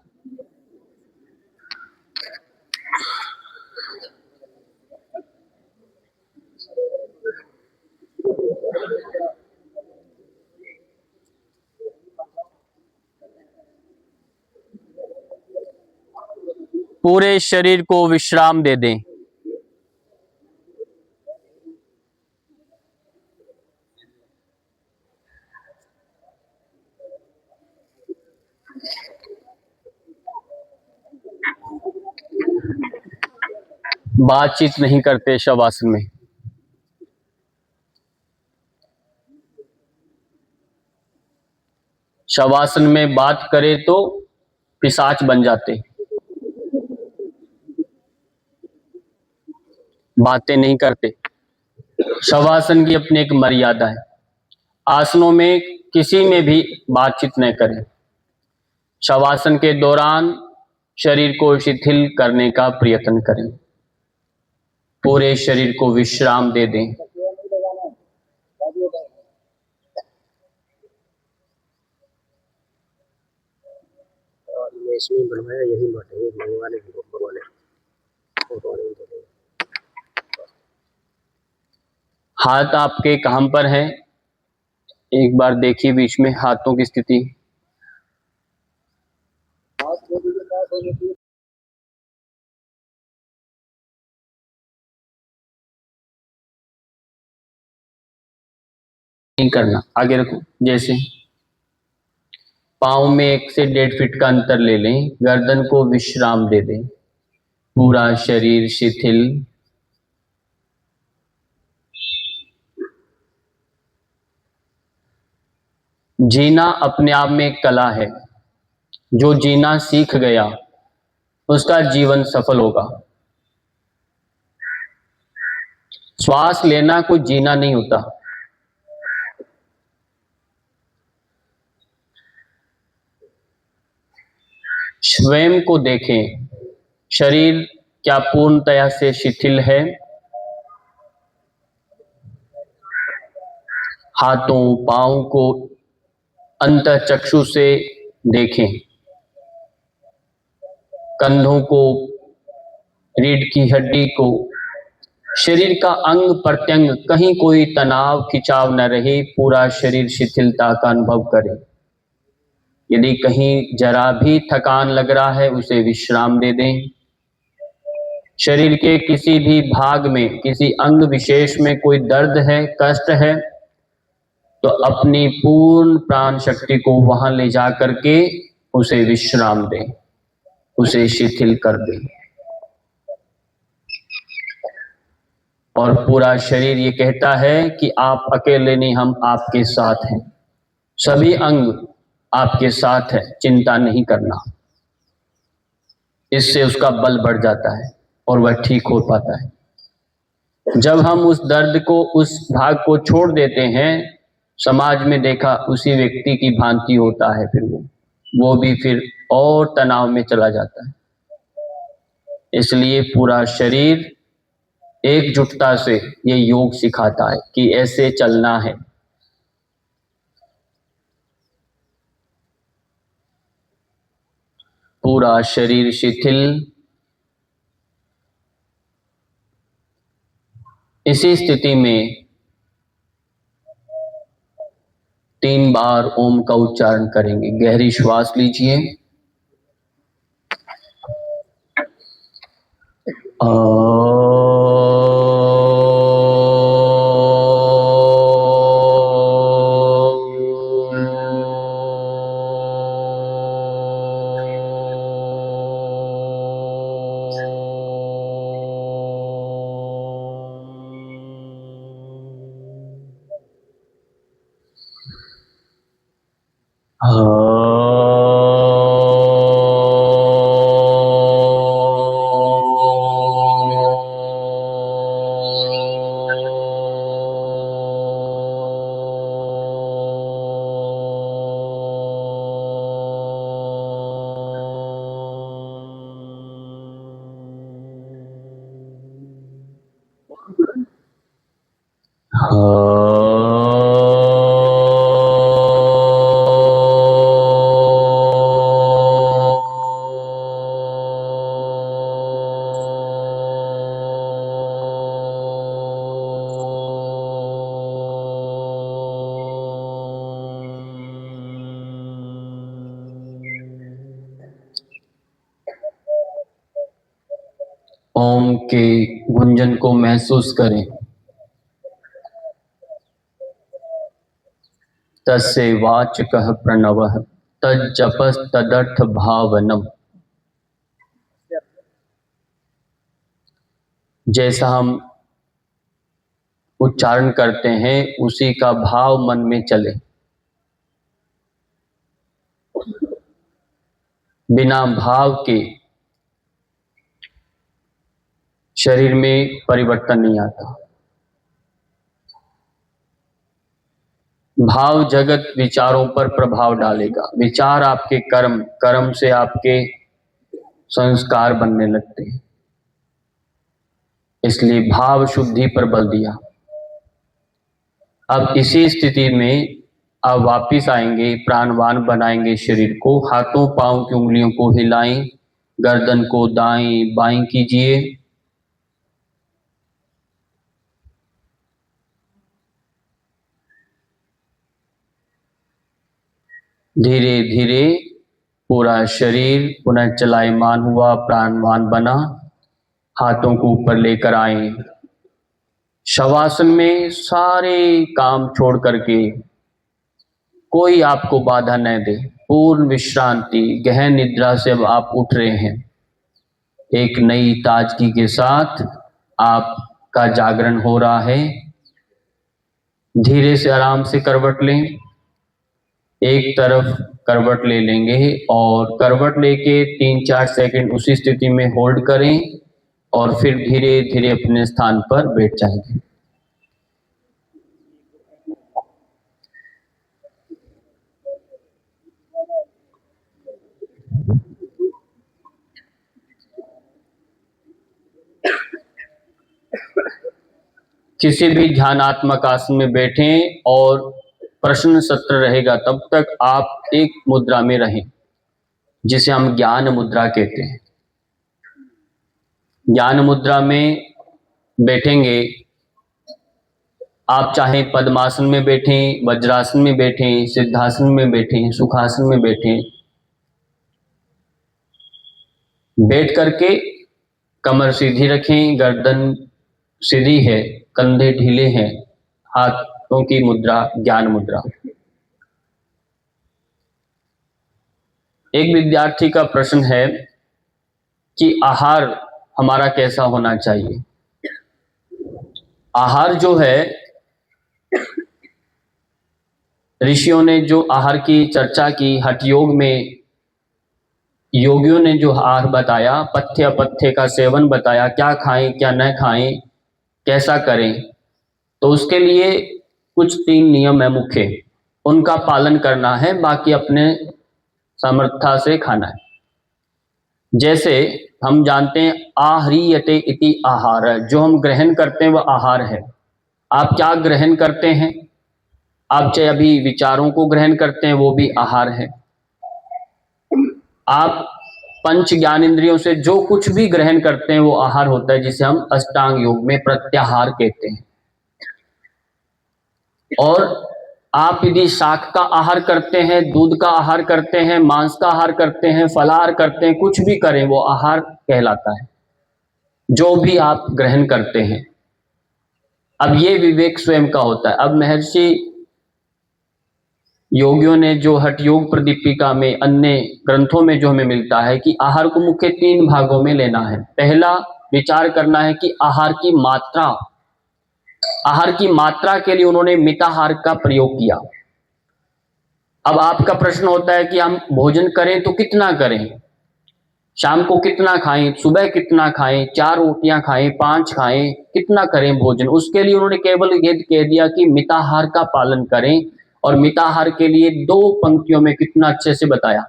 पूरे शरीर को विश्राम दे दें। बातचीत नहीं करते शवासन में। शवासन में बात करे तो पिशाच बन जाते। बातें नहीं करते। शवासन की अपनी एक मर्यादा है। आसनों में किसी में भी बातचीत न करें। शवासन के दौरान शरीर को शिथिल करने का प्रयत्न करें। पूरे शरीर को विश्राम दे दें। और ये इसमें बनवाया यही मठ है, नए वाले भगवान है। हाथ आपके कहां पर है? एक बार देखिए बीच में हाथों की स्थिति। नहीं करना, आगे रखो। जैसे पाँव में 1 से 1.5 फीट का अंतर ले लें। गर्दन को विश्राम दे दें। पूरा शरीर शिथिल। जीना अपने आप में एक कला है। जो जीना सीख गया उसका जीवन सफल होगा। श्वास लेना कोई जीना नहीं होता। स्वयं को देखें। शरीर क्या पूर्णतया से शिथिल है? हाथों पांव को अंतःचक्षु से देखें। कंधों को, रीढ़ की हड्डी को, शरीर का अंग प्रत्यंग कहीं कोई तनाव खिंचाव न रहे। पूरा शरीर शिथिलता का अनुभव करें। यदि कहीं जरा भी थकान लग रहा है उसे विश्राम दे दें। शरीर के किसी भी भाग में, किसी अंग विशेष में कोई दर्द है, कष्ट है, तो अपनी पूर्ण प्राण शक्ति को वहां ले जा करके उसे विश्राम दें, उसे शिथिल कर दें। और पूरा शरीर ये कहता है कि आप अकेले नहीं, हम आपके साथ हैं। सभी अंग आपके साथ है, चिंता नहीं करना। इससे उसका बल बढ़ जाता है और वह ठीक हो पाता है। जब हम उस दर्द को, उस भाग को छोड़ देते हैं, समाज में देखा उसी व्यक्ति की भांति होता है। फिर वो भी फिर और तनाव में चला जाता है। इसलिए पूरा शरीर एकजुटता से ये योग सिखाता है कि ऐसे चलना है। पूरा शरीर शिथिल। इसी स्थिति में 3 बार ओम का उच्चारण करेंगे। गहरी श्वास लीजिए। ओम के गुंजन को महसूस करें। तस्य वाचकः प्रणवः तज्जपस् तदर्थ भावनम। जैसा हम उच्चारण करते हैं उसी का भाव मन में चले, बिना भाव के शरीर में परिवर्तन नहीं आता। भाव जगत विचारों पर प्रभाव डालेगा, विचार आपके कर्म, कर्म से आपके संस्कार बनने लगते हैं। इसलिए भाव शुद्धि पर बल दिया। अब इसी स्थिति में अब वापिस आएंगे, प्राणवान बनाएंगे शरीर को। हाथों पांव की उंगलियों को हिलाएं, गर्दन को दाएं बाएं कीजिए। धीरे धीरे पूरा शरीर पुनः चलायमान हुआ, प्राणवान बना। हाथों को ऊपर लेकर आए। शवासन में सारे काम छोड़ करके कोई आपको बाधा न दे, पूर्ण विश्रांति, गहन निद्रा से अब आप उठ रहे हैं। एक नई ताजगी के साथ आपका जागरण हो रहा है। धीरे से आराम से करवट लें। एक तरफ करवट ले लेंगे और करवट लेके 3-4 सेकंड उसी स्थिति में होल्ड करें और फिर धीरे धीरे अपने स्थान पर बैठ जाएंगे। किसी भी ध्यानात्मक आसन में बैठें और प्रश्न सत्र रहेगा तब तक आप एक मुद्रा में रहें, जिसे हम ज्ञान मुद्रा कहते हैं। ज्ञान मुद्रा में बैठेंगे आप, चाहे पद्मासन में बैठें, वज्रासन में बैठें, सिद्धासन में बैठें, सुखासन में बैठें। बैठ करके कमर सीधी रखें, गर्दन सीधी है, कंधे ढीले हैं, हाथों की मुद्रा ज्ञान मुद्रा। एक विद्यार्थी का प्रश्न है कि आहार हमारा कैसा होना चाहिए। आहार जो है, ऋषियों ने जो आहार की चर्चा की, हठ योग में योगियों ने जो आहार बताया, पथ्य अपथ्य का सेवन बताया, क्या खाएं क्या न खाएं, कैसा करें, तो उसके लिए कुछ 3 नियम है मुख्य, उनका पालन करना है, बाकी अपने सामर्थ्य से खाना है। जैसे हम जानते हैं आह्रियते इति आहार, जो हम ग्रहण करते हैं वह आहार है। आप क्या ग्रहण करते हैं? आप चाहे अभी विचारों को ग्रहण करते हैं, वो भी आहार है। आप पंच ज्ञान इंद्रियों से जो कुछ भी ग्रहण करते हैं वो आहार होता है, जिसे हम अष्टांग योग में प्रत्याहार कहते हैं। और आप यदि शाक का आहार करते हैं, दूध का आहार करते हैं, मांस का आहार करते हैं, फलाहार करते हैं, कुछ भी करें वो आहार कहलाता है, जो भी आप ग्रहण करते हैं। अब ये विवेक स्वयं का होता है। अब महर्षि योगियों ने जो हठ योग प्रदीपिका में, अन्य ग्रंथों में जो हमें मिलता है कि आहार को मुख्य 3 भागों में लेना है। पहला विचार करना है कि आहार की मात्रा, आहार की मात्रा के लिए उन्होंने मिताहार का प्रयोग किया। अब आपका प्रश्न होता है कि हम भोजन करें तो कितना करें, शाम को कितना खाएं, सुबह कितना खाएं, 4 रोटियां खाएं, 5 खाएं, कितना करें भोजन। उसके लिए उन्होंने केवल ये कह दिया कि मिताहार का पालन करें। और मिताहार के लिए 2 पंक्तियों में कितना अच्छे से बताया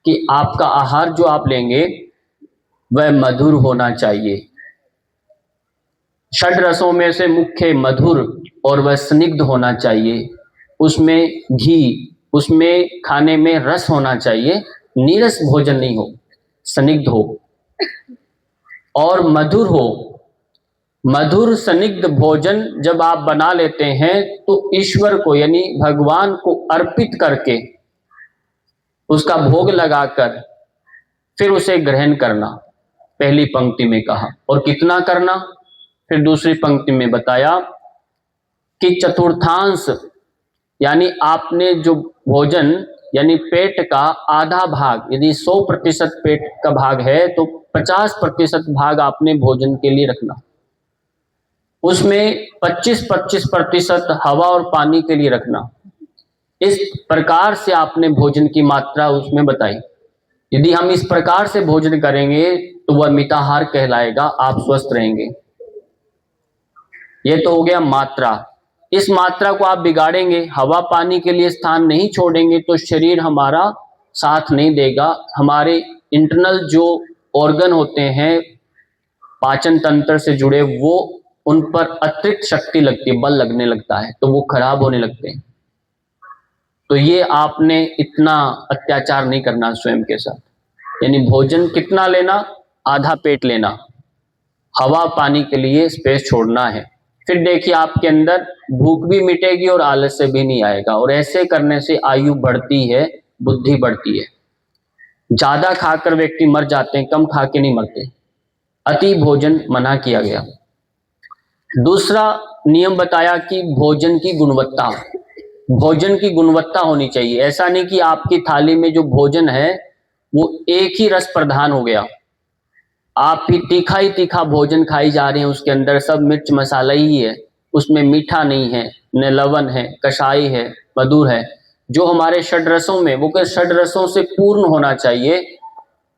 कि आपका आहार जो आप लेंगे वह मधुर होना चाहिए। षड रसों में से मुख्य मधुर और वह स्निग्ध होना चाहिए। उसमें घी, उसमें खाने में रस होना चाहिए, नीरस भोजन नहीं हो, स्निग्ध हो और मधुर हो। मधुर स्निग्ध भोजन जब आप बना लेते हैं तो ईश्वर को यानी भगवान को अर्पित करके, उसका भोग लगाकर फिर उसे ग्रहण करना। पहली पंक्ति में कहा। और कितना करना, फिर दूसरी पंक्ति में बताया कि चतुर्थांश, यानी आपने जो भोजन यानी पेट का आधा भाग, यदि 100% पेट का भाग है तो 50% भाग आपने भोजन के लिए रखना। उसमें 25-25% हवा और पानी के लिए रखना। इस प्रकार से आपने भोजन की मात्रा उसमें बताई। यदि हम इस प्रकार से भोजन करेंगे तो वह मिताहार कहलाएगा, आप स्वस्थ रहेंगे। यह तो हो गया मात्रा। इस मात्रा को आप बिगाड़ेंगे, हवा पानी के लिए स्थान नहीं छोड़ेंगे तो शरीर हमारा साथ नहीं देगा। हमारे इंटरनल जो ऑर्गन होते हैं पाचन तंत्र से जुड़े, वो उन पर अतिरिक्त शक्ति लगती है, बल लगने लगता है, तो वो खराब होने लगते हैं। तो ये आपने इतना अत्याचार नहीं करना स्वयं के साथ। यानी भोजन कितना लेना, आधा पेट लेना, हवा पानी के लिए स्पेस छोड़ना है। फिर देखिए आपके अंदर भूख भी मिटेगी और आलस्य भी नहीं आएगा। और ऐसे करने से आयु बढ़ती है, बुद्धि बढ़ती है। ज्यादा खाकर व्यक्ति मर जाते हैं, कम खा के नहीं मरते। अति भोजन मना किया गया। दूसरा नियम बताया कि भोजन की गुणवत्ता, भोजन की गुणवत्ता होनी चाहिए। ऐसा नहीं कि आपकी थाली में जो भोजन है वो एक ही रस प्रधान हो गया, आप ही तीखा भोजन खाई जा रहे हैं, उसके अंदर सब मिर्च मसाला ही है, उसमें मीठा नहीं है, न लवण है, कषाई है, मधुर है। जो हमारे षड रसों में, वो षड रसों से पूर्ण होना चाहिए।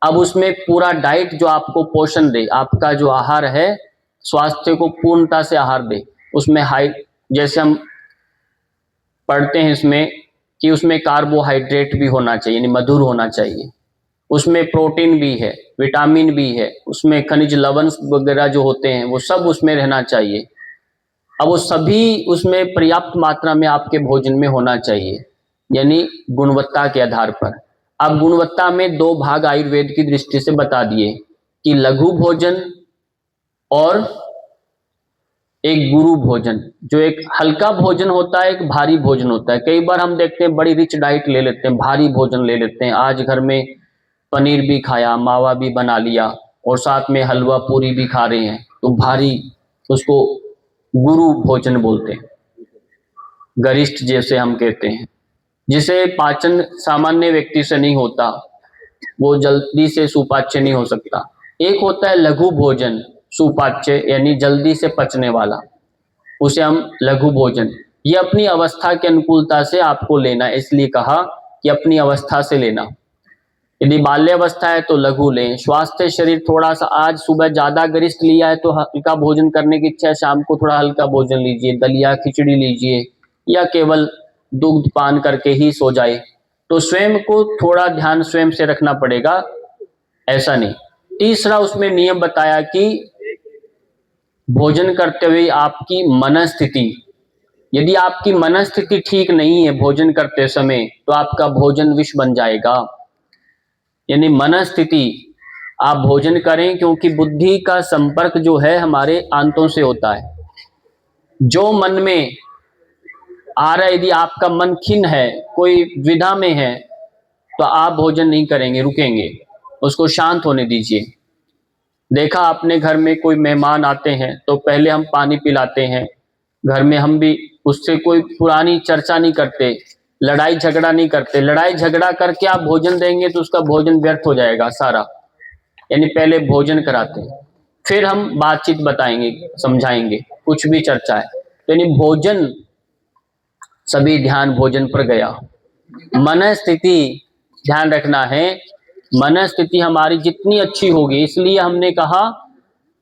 अब उसमें पूरा डाइट जो आपको पोषण दे, आपका जो आहार है स्वास्थ्य को पूर्णता से आहार दे। उसमें जैसे हम पढ़ते हैं इसमें कि उसमें कार्बोहाइड्रेट भी होना चाहिए, यानी मधुर होना चाहिए। उसमें प्रोटीन भी है, विटामिन भी है, उसमें खनिज लवण वगैरह जो होते हैं वो सब उसमें रहना चाहिए। अब वो सभी उसमें पर्याप्त मात्रा में आपके भोजन में होना चाहिए, यानी गुणवत्ता के आधार पर। अब गुणवत्ता में दो भाग आयुर्वेद की दृष्टि से बता दिए कि लघु भोजन और एक गुरु भोजन। जो एक हल्का भोजन होता है, एक भारी भोजन होता है। कई बार हम देखते हैं बड़ी रिच डाइट ले लेते हैं, भारी भोजन ले लेते हैं। आज घर में पनीर भी खाया, मावा भी बना लिया और साथ में हलवा पूरी भी खा रहे हैं, तो भारी, उसको गुरु भोजन बोलते हैं, गरिष्ठ जैसे हम कहते हैं, जिसे पाचन सामान्य व्यक्ति से नहीं होता, वो जल्दी से सुपाच्य नहीं हो सकता। एक होता है लघु भोजन, सुपाच्य यानी जल्दी से पचने वाला, उसे हम लघु भोजन। ये अपनी अवस्था के अनुकूलता से आपको लेना, इसलिए कहा कि अपनी अवस्था से लेना। यदि बाल्यावस्था है तो लघु लें। स्वास्थ्य शरीर थोड़ा सा, आज सुबह ज्यादा गरिष्ठ लिया है तो हल्का भोजन करने की इच्छा है, शाम को थोड़ा हल्का भोजन लीजिए, दलिया खिचड़ी लीजिए, या केवल दूध पान करके ही सो जाए। तो स्वयं को थोड़ा ध्यान स्वयं से रखना पड़ेगा, ऐसा नहीं। तीसरा उसमें नियम बताया कि भोजन करते हुए आपकी मनस्थिति, यदि आपकी मनस्थिति ठीक नहीं है भोजन करते समय, तो आपका भोजन विष बन जाएगा। यानी मनस्थिति, आप भोजन करें, क्योंकि बुद्धि का संपर्क जो है हमारे आंतों से होता है। जो मन में आ रहा है, यदि आपका मन खिन्न है, कोई विधा में है, तो आप भोजन नहीं करेंगे, रुकेंगे, उसको शांत होने दीजिए। देखा आपने घर में कोई मेहमान आते हैं तो पहले हम पानी पिलाते हैं, घर में हम भी उससे कोई पुरानी चर्चा नहीं करते, लड़ाई झगड़ा नहीं करते। लड़ाई झगड़ा करके आप भोजन देंगे तो उसका भोजन व्यर्थ हो जाएगा सारा। यानी पहले भोजन कराते हैं, फिर हम बातचीत बताएंगे, समझाएंगे, कुछ भी चर्चा है। यानी भोजन, सभी ध्यान भोजन पर गया। मन स्थिति ध्यान रखना है। मन स्थिति हमारी जितनी अच्छी होगी, इसलिए हमने कहा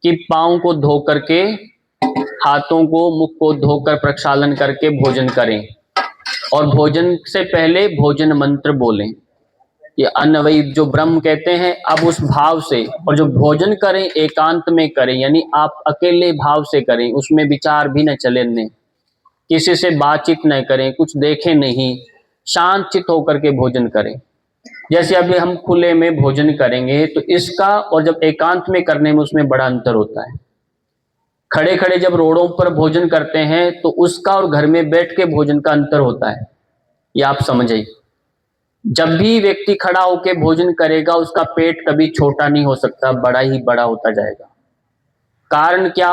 कि पाँव को धो करके, हाथों को, मुख को धोकर प्रक्षालन करके भोजन करें, और भोजन से पहले भोजन मंत्र बोलें। ये अन्नवयी जो ब्रह्म कहते हैं, अब उस भाव से। और जो भोजन करें एकांत में करें, यानी आप अकेले भाव से करें, उसमें विचार भी न चले, किसी से बातचीत न करें, कुछ देखें नहीं, शांत चित होकर के भोजन करें। जैसे अभी हम खुले में भोजन करेंगे तो इसका और जब एकांत में करने में उसमें बड़ा अंतर होता है। खड़े खड़े जब रोडों पर भोजन करते हैं तो उसका और घर में बैठ के भोजन का अंतर होता है, ये आप समझिए। जब भी व्यक्ति खड़ा होकर भोजन करेगा उसका पेट कभी छोटा नहीं हो सकता, बड़ा ही बड़ा होता जाएगा। कारण क्या?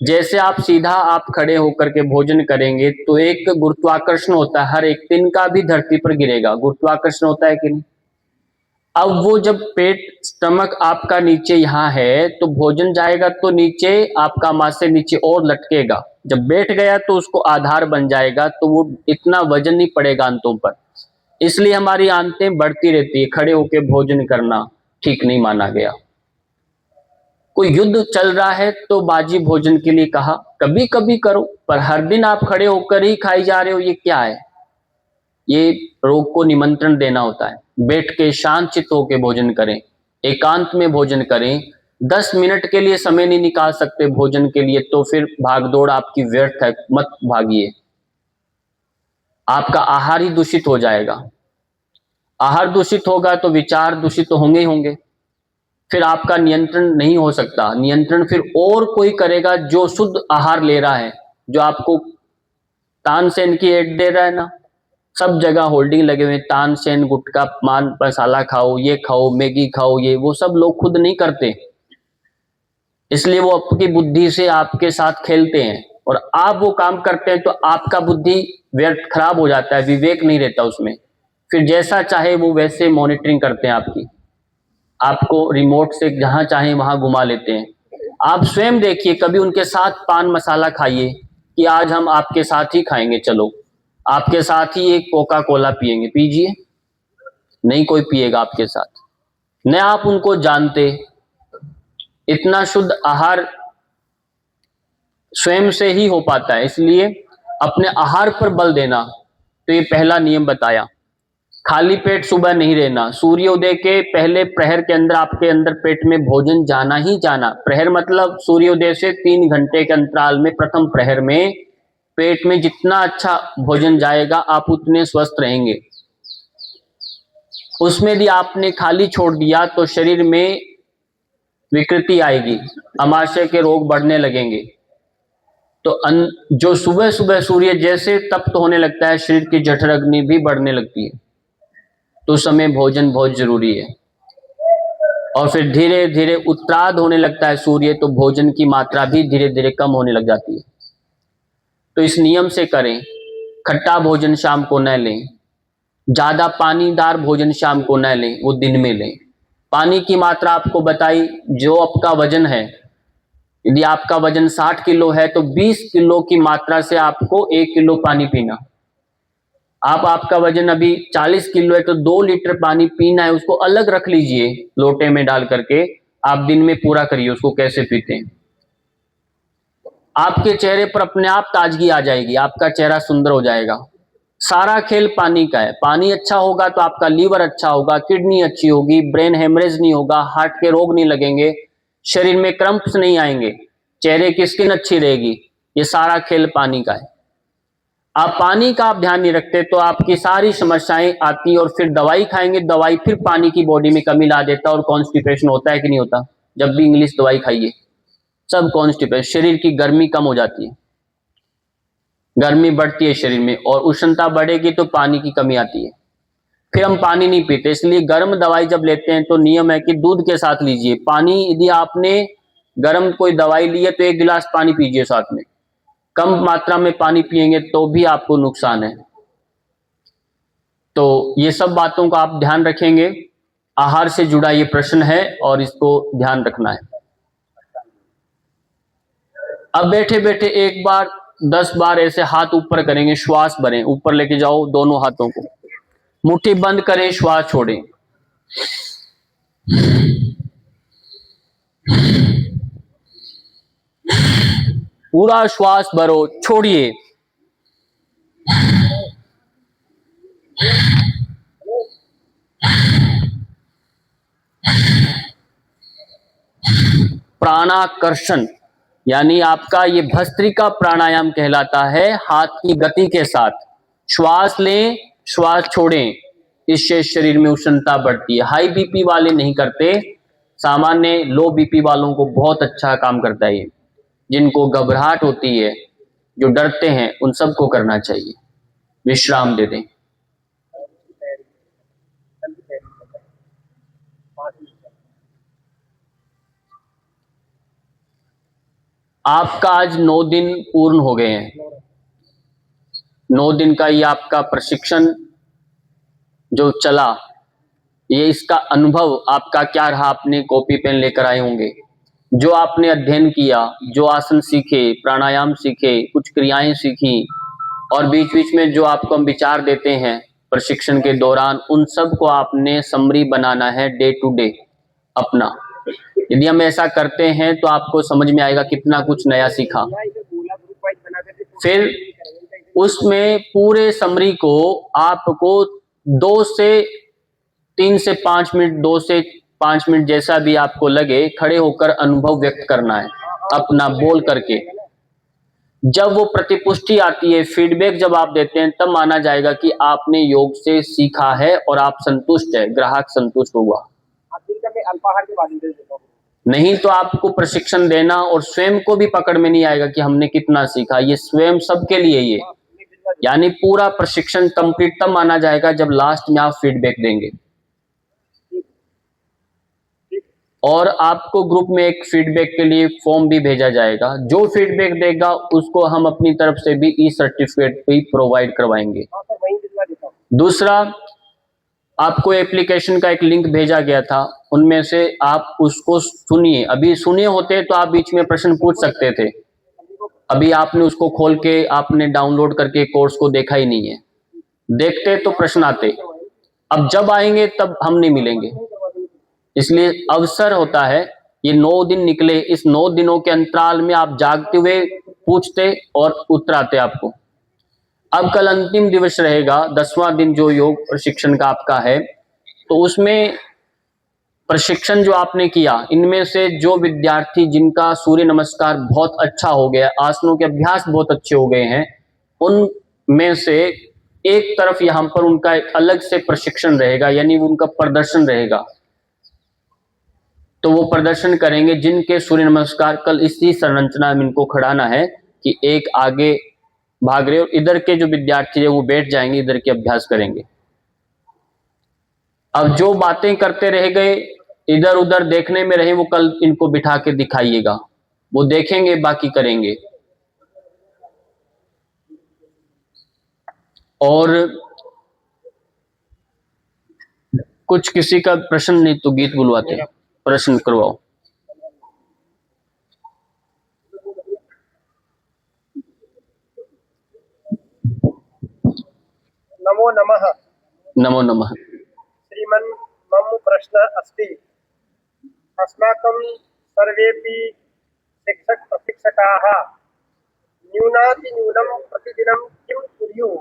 जैसे आप खड़े होकर के भोजन करेंगे तो एक गुरुत्वाकर्षण होता है, हर एक तिनका भी धरती पर गिरेगा, गुरुत्वाकर्षण होता है कि नहीं? अब वो जब पेट स्टमक आपका नीचे यहाँ है तो भोजन जाएगा तो नीचे आपका मांस से नीचे और लटकेगा, जब बैठ गया तो उसको आधार बन जाएगा, तो वो इतना वजन नहीं पड़ेगा आंतों पर। इसलिए हमारी आंतें बढ़ती रहती है, खड़े होकर भोजन करना ठीक नहीं माना गया। कोई युद्ध चल रहा है तो बाजी भोजन के लिए कहा, कभी कभी करो, पर हर दिन आप खड़े होकर ही खाई जा रहे हो, ये क्या है? ये रोग को निमंत्रण देना होता है। बैठ के शांत चित्त होकर भोजन करें, एकांत में भोजन करें। 10 मिनट के लिए समय नहीं निकाल सकते भोजन के लिए तो फिर भागदौड़ आपकी व्यर्थ है, मत भागिए। आपका आहार ही दूषित हो जाएगा। आहार दूषित होगा तो विचार दूषित तो होंगे ही होंगे, फिर आपका नियंत्रण नहीं हो सकता। नियंत्रण फिर और कोई करेगा जो शुद्ध आहार ले रहा है, जो आपको तानसेन की एड दे रहा है ना, सब जगह होल्डिंग लगे हुए, तानसेन गुटखा पान मसाला खाओ, ये खाओ, मैगी खाओ, ये वो सब लोग खुद नहीं करते, इसलिए वो आपकी बुद्धि से आपके साथ खेलते हैं और आप वो काम करते हैं तो आपका बुद्धि व्यर्थ खराब हो जाता है, विवेक नहीं रहता उसमें। फिर जैसा चाहे वो वैसे मॉनिटरिंग करते हैं आपकी, आपको रिमोट से जहां चाहे वहां घुमा लेते हैं। आप स्वयं देखिए, कभी उनके साथ पान मसाला खाइए कि आज हम आपके साथ ही खाएंगे, चलो आपके साथ ही एक कोका कोला पिएंगे, पीजिए, नहीं कोई पिएगा आपके साथ, न आप उनको जानते। इतना शुद्ध आहार स्वयं से ही हो पाता है, इसलिए अपने आहार पर बल देना। तो ये पहला नियम बताया। खाली पेट सुबह नहीं रहना, सूर्योदय के पहले प्रहर के अंदर आपके अंदर पेट में भोजन जाना ही जाना। प्रहर मतलब सूर्योदय से 3 घंटे के अंतराल में प्रथम प्रहर में पेट में जितना अच्छा भोजन जाएगा आप उतने स्वस्थ रहेंगे। उसमें यदि आपने खाली छोड़ दिया तो शरीर में विकृति आएगी, अमाशय के रोग बढ़ने लगेंगे। तो जो सुबह सुबह सूर्य जैसे तप्त होने लगता है, शरीर की जठर अग्नि भी बढ़ने लगती है, तो उस समय भोजन बहुत जरूरी है। और फिर धीरे धीरे उत्तरार्ध होने लगता है सूर्य, तो भोजन की मात्रा भी धीरे धीरे कम होने लग जाती है। तो इस नियम से करें। खट्टा भोजन शाम को न लें, ज्यादा पानीदार भोजन शाम को न लें, वो दिन में लें। पानी की मात्रा आपको बताई, जो आपका वजन है, यदि आपका वजन 60 किलो है तो 20 किलो की मात्रा से आपको 1 किलो पानी पीना। आपका वजन अभी 40 किलो है तो 2 लीटर पानी पीना है, उसको अलग रख लीजिए लोटे में डाल करके, आप दिन में पूरा करिए उसको, कैसे पीते हैं। आपके चेहरे पर अपने आप ताजगी आ जाएगी, आपका चेहरा सुंदर हो जाएगा। सारा खेल पानी का है। पानी अच्छा होगा तो आपका लीवर अच्छा होगा, किडनी अच्छी होगी, ब्रेन हेमरेज नहीं होगा, हार्ट के रोग नहीं लगेंगे, शरीर में क्रम्प्स नहीं आएंगे, चेहरे की स्किन अच्छी रहेगी। ये सारा खेल पानी का है। आप पानी का आप ध्यान नहीं रखते तो आपकी सारी समस्याएं आती, और फिर दवाई खाएंगे, दवाई फिर पानी की बॉडी में कमी ला देता, और कॉन्स्टिपेशन होता है कि नहीं होता? जब भी इंग्लिश दवाई खाइए सब कॉन्स्टिपेशन, शरीर की गर्मी कम हो जाती है, गर्मी बढ़ती है शरीर में, और उष्णता बढ़ेगी तो पानी की कमी आती है, फिर हम पानी नहीं पीते। इसलिए गर्म दवाई जब लेते हैं तो नियम है कि दूध के साथ लीजिए पानी। यदि आपने गर्म कोई दवाई ली है तो 1 गिलास पानी पीजिए साथ में, कम मात्रा में पानी पिएंगे तो भी आपको नुकसान है। तो ये सब बातों का आप ध्यान रखेंगे। आहार से जुड़ा ये प्रश्न है और इसको ध्यान रखना है। अब बैठे बैठे एक बार 10 बार ऐसे हाथ ऊपर करेंगे, श्वास भरें, ऊपर लेके जाओ दोनों हाथों को, मुट्ठी बंद करें, श्वास छोड़ें। पूरा श्वास भरो, छोड़िए। प्राणाकर्षण यानी आपका ये भस्त्रिका प्राणायाम कहलाता है। हाथ की गति के साथ श्वास लें, श्वास छोड़ें, इससे शरीर में उष्णता बढ़ती है। हाई बीपी वाले नहीं करते, सामान्य लो बीपी वालों को बहुत अच्छा काम करता है ये। जिनको घबराहट होती है, जो डरते हैं, उन सबको करना चाहिए। विश्राम दे दें। आपका आज 9 दिन पूर्ण हो गए हैं। 9 दिन का ये आपका प्रशिक्षण जो चला, ये इसका अनुभव आपका क्या रहा? आपने कॉपी पेन लेकर आए होंगे। जो आपने अध्ययन किया, जो आसन सीखे, प्राणायाम सीखे, कुछ क्रियाएं सीखी, और बीच बीच में जो आपको हम विचार देते हैं प्रशिक्षण के दौरान, उन सब को आपने समरी बनाना है डे टू डे अपना। यदि हम ऐसा करते हैं तो आपको समझ में आएगा कितना कुछ नया सीखा। फिर उसमें पूरे समरी को आपको 2 से 3 से 5 मिनट, 2 से 5 मिनट जैसा भी आपको लगे, खड़े होकर अनुभव व्यक्त करना है अपना बोल करके। जब वो प्रतिपुष्टि आती है, फीडबैक जब आप देते हैं, तब माना जाएगा कि आपने योग से सीखा है और आप संतुष्ट है, ग्राहक संतुष्ट हुआ। अल्पाहार के बाद नहीं तो आपको प्रशिक्षण देना और स्वयं को भी पकड़ में नहीं आएगा कि हमने कितना सीखा। ये स्वयं सबके लिए, ये यानी पूरा प्रशिक्षण कंप्लीट तब माना जाएगा जब लास्ट में आप फीडबैक देंगे। और आपको ग्रुप में एक फीडबैक के लिए फॉर्म भी भेजा जाएगा। जो फीडबैक देगा उसको हम अपनी तरफ से भी ई सर्टिफिकेट भी प्रोवाइड करवाएंगे। दूसरा, आपको एप्लीकेशन का एक लिंक भेजा गया था, उनमें से आप उसको सुनिए। अभी सुने होते तो आप बीच में प्रश्न पूछ सकते थे। अभी आपने उसको खोल के, आपने डाउनलोड करके कोर्स को देखा ही नहीं है। देखते तो प्रश्न आते, अब जब आएंगे तब हम नहीं मिलेंगे। इसलिए अवसर होता है, ये 9 दिन निकले, इस 9 दिनों के अंतराल में आप जागते हुए पूछते और उत्तर आते आपको। अब कल अंतिम दिवस रहेगा, 10वां दिन जो योग प्रशिक्षण का आपका है, तो उसमें प्रशिक्षण जो आपने किया, इनमें से जो विद्यार्थी जिनका सूर्य नमस्कार बहुत अच्छा हो गया, आसनों के अभ्यास बहुत अच्छे हो गए हैं, उनमें से एक तरफ यहां पर उनका एक अलग से प्रशिक्षण रहेगा, यानी उनका प्रदर्शन रहेगा। तो वो प्रदर्शन करेंगे जिनके सूर्य नमस्कार कल इसी संरचना में इनको खड़ाना है कि एक आगे भाग रहे और इधर के जो विद्यार्थी है वो बैठ जाएंगे, इधर के अभ्यास करेंगे। अब जो बातें करते रह गए, इधर उधर देखने में रहे, वो कल इनको बिठा के दिखाइएगा, वो देखेंगे, बाकी करेंगे। और कुछ किसी का प्रश्न नहीं तो गीत बुलवाते हैं, प्रश्न करवाओ। नमो नमः। नमो नमः। श्रीमन् मम प्रश्न अस्ति। अस्माकं सर्वेपि शिक्षक प्रशिक्षकाः न्यूनातिन्यूनं प्रतिदिनं किं कुर्युः?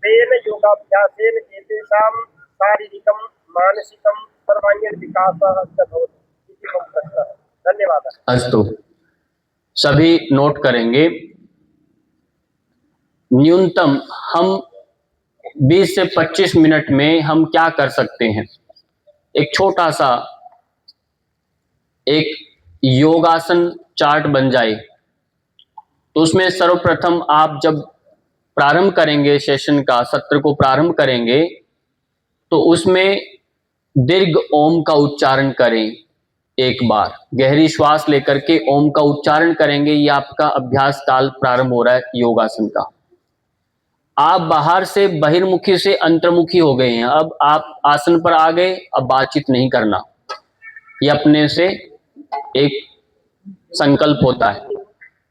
तेन योगाभ्यासेन एतेषां शारीरिकं मानसिकं सर्वाङ्गीण विकासः च भवति इति मम प्रश्नः। धन्यवादः। अस्तु, सभी नोट करेंगे। न्यूनतम हम 20 से 25 मिनट में हम क्या कर सकते हैं? एक छोटा सा एक योगासन चार्ट बन जाए, तो उसमें सर्वप्रथम आप जब प्रारंभ करेंगे, सेशन का सत्र को प्रारंभ करेंगे, तो उसमें दीर्घ ओम का उच्चारण करें। एक बार गहरी श्वास लेकर के ओम का उच्चारण करेंगे। ये आपका अभ्यास काल प्रारंभ हो रहा है योगासन का। आप बाहर से बहिर्मुखी से अंतर्मुखी हो गए हैं, अब आप आसन पर आ गए, अब बातचीत नहीं करना, ये अपने से एक संकल्प होता है।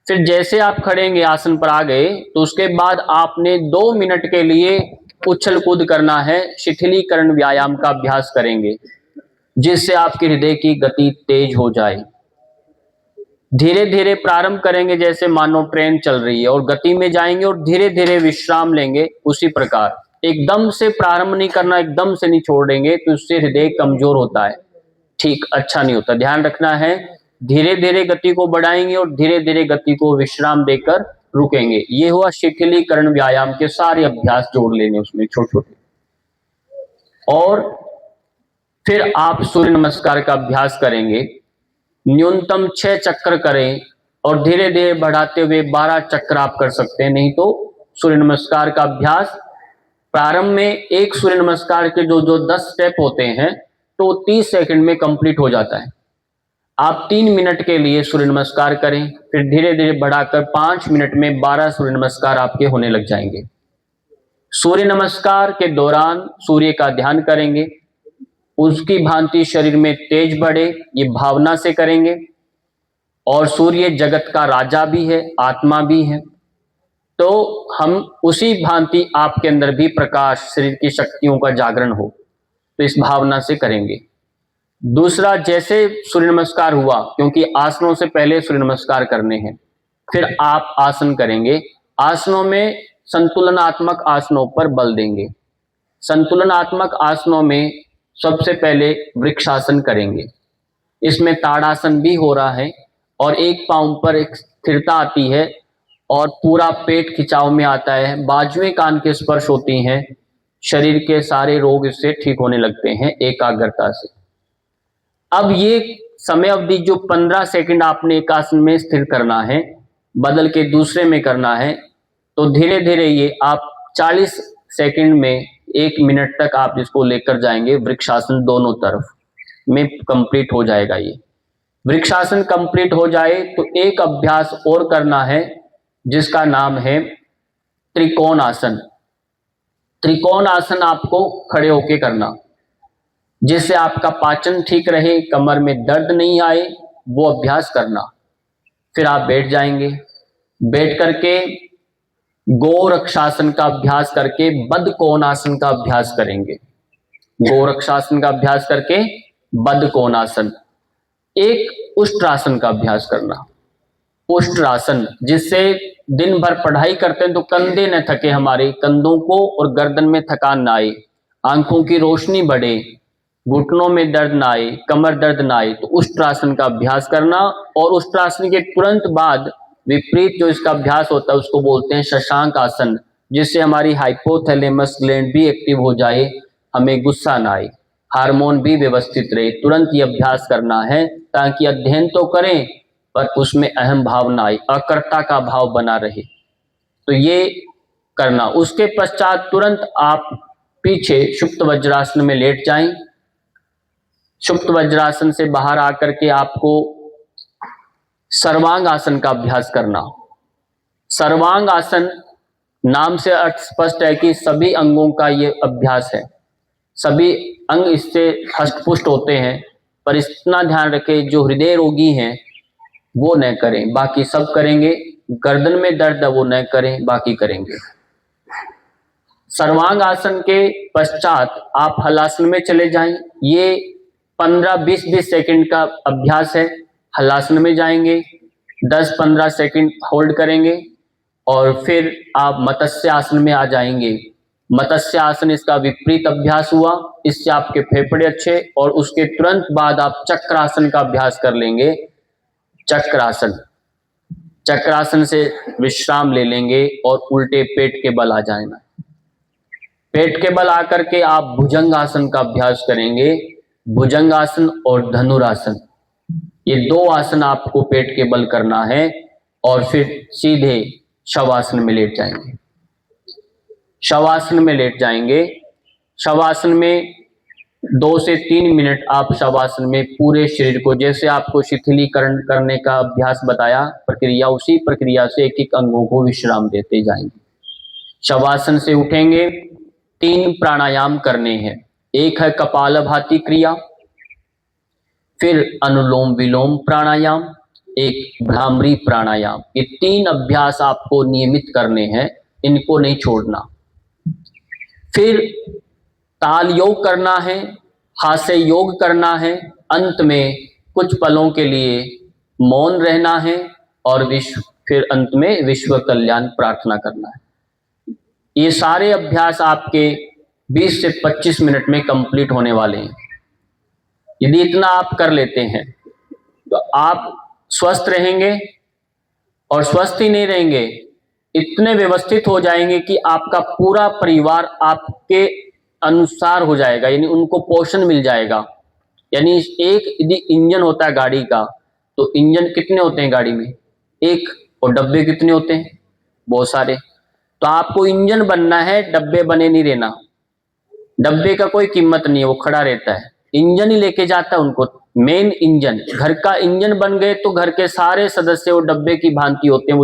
फिर जैसे आप खड़ेंगे, आसन पर आ गए, तो उसके बाद आपने 2 मिनट के लिए उछल कूद करना है, शिथिलीकरण व्यायाम का अभ्यास करेंगे, जिससे आपके हृदय की गति तेज हो जाए। धीरे धीरे प्रारंभ करेंगे, जैसे मानो ट्रेन चल रही है, और गति में जाएंगे और धीरे धीरे विश्राम लेंगे। उसी प्रकार एकदम से प्रारंभ नहीं करना, एकदम से नहीं छोड़ेंगे तो उससे हृदय कमजोर होता है, ठीक अच्छा नहीं होता। ध्यान रखना है, धीरे धीरे गति को बढ़ाएंगे और धीरे धीरे गति को विश्राम देकर रुकेंगे। ये हुआ शिथिलीकरण व्यायाम के सारे अभ्यास जोड़ लेने उसमें छोटे छोटे। और फिर आप सूर्य नमस्कार का अभ्यास करेंगे। न्यूनतम 6 चक्र करें और धीरे धीरे बढ़ाते हुए 12 चक्र आप कर सकते हैं। नहीं तो सूर्य नमस्कार का अभ्यास प्रारंभ में एक सूर्य नमस्कार के जो 10 स्टेप होते हैं तो 30 सेकंड में कंप्लीट हो जाता है। आप 3 मिनट के लिए सूर्य नमस्कार करें, फिर धीरे धीरे बढ़ाकर 5 मिनट में 12 सूर्य नमस्कार आपके होने लग जाएंगे। सूर्य नमस्कार के दौरान सूर्य का ध्यान करेंगे, उसकी भांति शरीर में तेज बढ़े, ये भावना से करेंगे। और सूर्य जगत का राजा भी है, आत्मा भी है, तो हम उसी भांति आपके अंदर भी प्रकाश, शरीर की शक्तियों का जागरण हो, तो इस भावना से करेंगे। दूसरा, जैसे सूर्य नमस्कार हुआ, क्योंकि आसनों से पहले सूर्य नमस्कार करने हैं, फिर आप आसन करेंगे। आसनों में संतुलनात्मक आसनों पर बल देंगे। संतुलनात्मक आसनों में सबसे पहले वृक्षासन करेंगे। इसमें ताड़ासन भी हो रहा है और एक पांव पर एक स्थिरता आती है और पूरा पेट खिंचाव में आता है, बाजुएं कान के स्पर्श होती हैं, शरीर के सारे रोग इससे ठीक होने लगते हैं एकाग्रता से। अब ये समय अवधि जो 15 सेकंड आपने एक आसन में स्थिर करना है, बदल के दूसरे में करना है, तो धीरे धीरे ये आप 40 सेकंड में 1 मिनट तक आप इसको लेकर जाएंगे। वृक्षासन दोनों तरफ में कंप्लीट हो जाएगा। ये वृक्षासन कंप्लीट हो जाए तो एक अभ्यास और करना है जिसका नाम है त्रिकोण आसन। त्रिकोण आसन आपको खड़े होके करना, जिससे आपका पाचन ठीक रहे, कमर में दर्द नहीं आए, वो अभ्यास करना। फिर आप बैठ जाएंगे, बैठ करके गोरक्षासन का अभ्यास करके बद्धकोणासन का अभ्यास करेंगे। गोरक्षासन का अभ्यास करके बद्धकोणासन। एक उष्ट्रासन का अभ्यास करना, उष्ट्रासन, जिससे दिन भर पढ़ाई करते हैं तो कंधे न थके, हमारे कंधों को और गर्दन में थकान ना आए, आंखों की रोशनी बढ़े, घुटनों में दर्द ना आए, कमर दर्द ना आए, तो उष्ट्रासन का अभ्यास करना। और उष्ट्रासन के तुरंत बाद विपरीत जो इसका अभ्यास होता है उसको बोलते हैं शशांक आसन, जिससे हमारी हाइपोथैलेमस ग्लैंड भी एक्टिव हो जाए, हमें गुस्सा ना आए, हार्मोन भी व्यवस्थित रहे। तुरंत ये अभ्यास करना है ताकि अध्ययन तो करें पर उसमें अहम भाव ना आए, अकर्ता का भाव बना रहे, तो ये करना। उसके पश्चात तुरंत आप पीछे सुप्त वज्रासन में लेट जाएं। सुप्त वज्रासन से बाहर आकर के आपको सर्वांग आसन का अभ्यास करना। सर्वांग आसन नाम से अर्थ स्पष्ट है कि सभी अंगों का ये अभ्यास है, सभी अंग इससे हष्टपुष्ट होते हैं, पर इतना ध्यान रखें जो हृदय रोगी हैं वो न करें, बाकी सब करेंगे। गर्दन में दर्द है वो न करें, बाकी करेंगे। सर्वांग आसन के पश्चात आप हलासन में चले जाएं। ये 15-20 सेकंड का अभ्यास है। हलासन में जाएंगे, 10-15 सेकंड होल्ड करेंगे और फिर आप मत्स्य आसन में आ जाएंगे। मत्स्य आसन इसका विपरीत अभ्यास हुआ, इससे आपके फेफड़े अच्छे, और उसके तुरंत बाद आप चक्रासन का अभ्यास कर लेंगे। चक्रासन, चक्रासन से विश्राम ले लेंगे और उल्टे पेट के बल आ जाएगा। पेट के बल आकर के आप भुजंगासन का अभ्यास करेंगे। भुजंगासन और धनुरासन, ये 2 आसन आपको पेट के बल करना है और फिर सीधे शवासन में लेट जाएंगे। शवासन में लेट जाएंगे। शवासन में 2 से 3 मिनट आप शवासन में पूरे शरीर को, जैसे आपको शिथिलीकरण करने का अभ्यास बताया प्रक्रिया, उसी प्रक्रिया से एक एक अंगों को विश्राम देते जाएंगे। शवासन से उठेंगे, 3 प्राणायाम करने हैं। एक है कपालभाति क्रिया, फिर अनुलोम विलोम प्राणायाम, एक भ्रामरी प्राणायाम। ये 3 अभ्यास आपको नियमित करने हैं, इनको नहीं छोड़ना। फिर ताल योग करना है, हास्य योग करना है, अंत में कुछ पलों के लिए मौन रहना है और फिर अंत में विश्व कल्याण प्रार्थना करना है। ये सारे अभ्यास आपके 20 से 25 मिनट में कंप्लीट होने वाले हैं। यदि इतना आप कर लेते हैं तो आप स्वस्थ रहेंगे, और स्वस्थ ही नहीं रहेंगे, इतने व्यवस्थित हो जाएंगे कि आपका पूरा परिवार आपके अनुसार हो जाएगा, यानी उनको पोषण मिल जाएगा। यानी एक यदि इंजन होता है गाड़ी का, तो इंजन कितने होते हैं गाड़ी में? एक, और डब्बे कितने होते हैं? बहुत सारे। तो आपको इंजन बनना है, डब्बे बने नहीं रहना। डब्बे का कोई कीमत नहीं है, वो खड़ा रहता है, इंजन ही लेके जाता है उनको मेन इंजन, घर का इंजन बन गए तो घर के सारे सदस्य वो डब्बे की भांति होते हैं,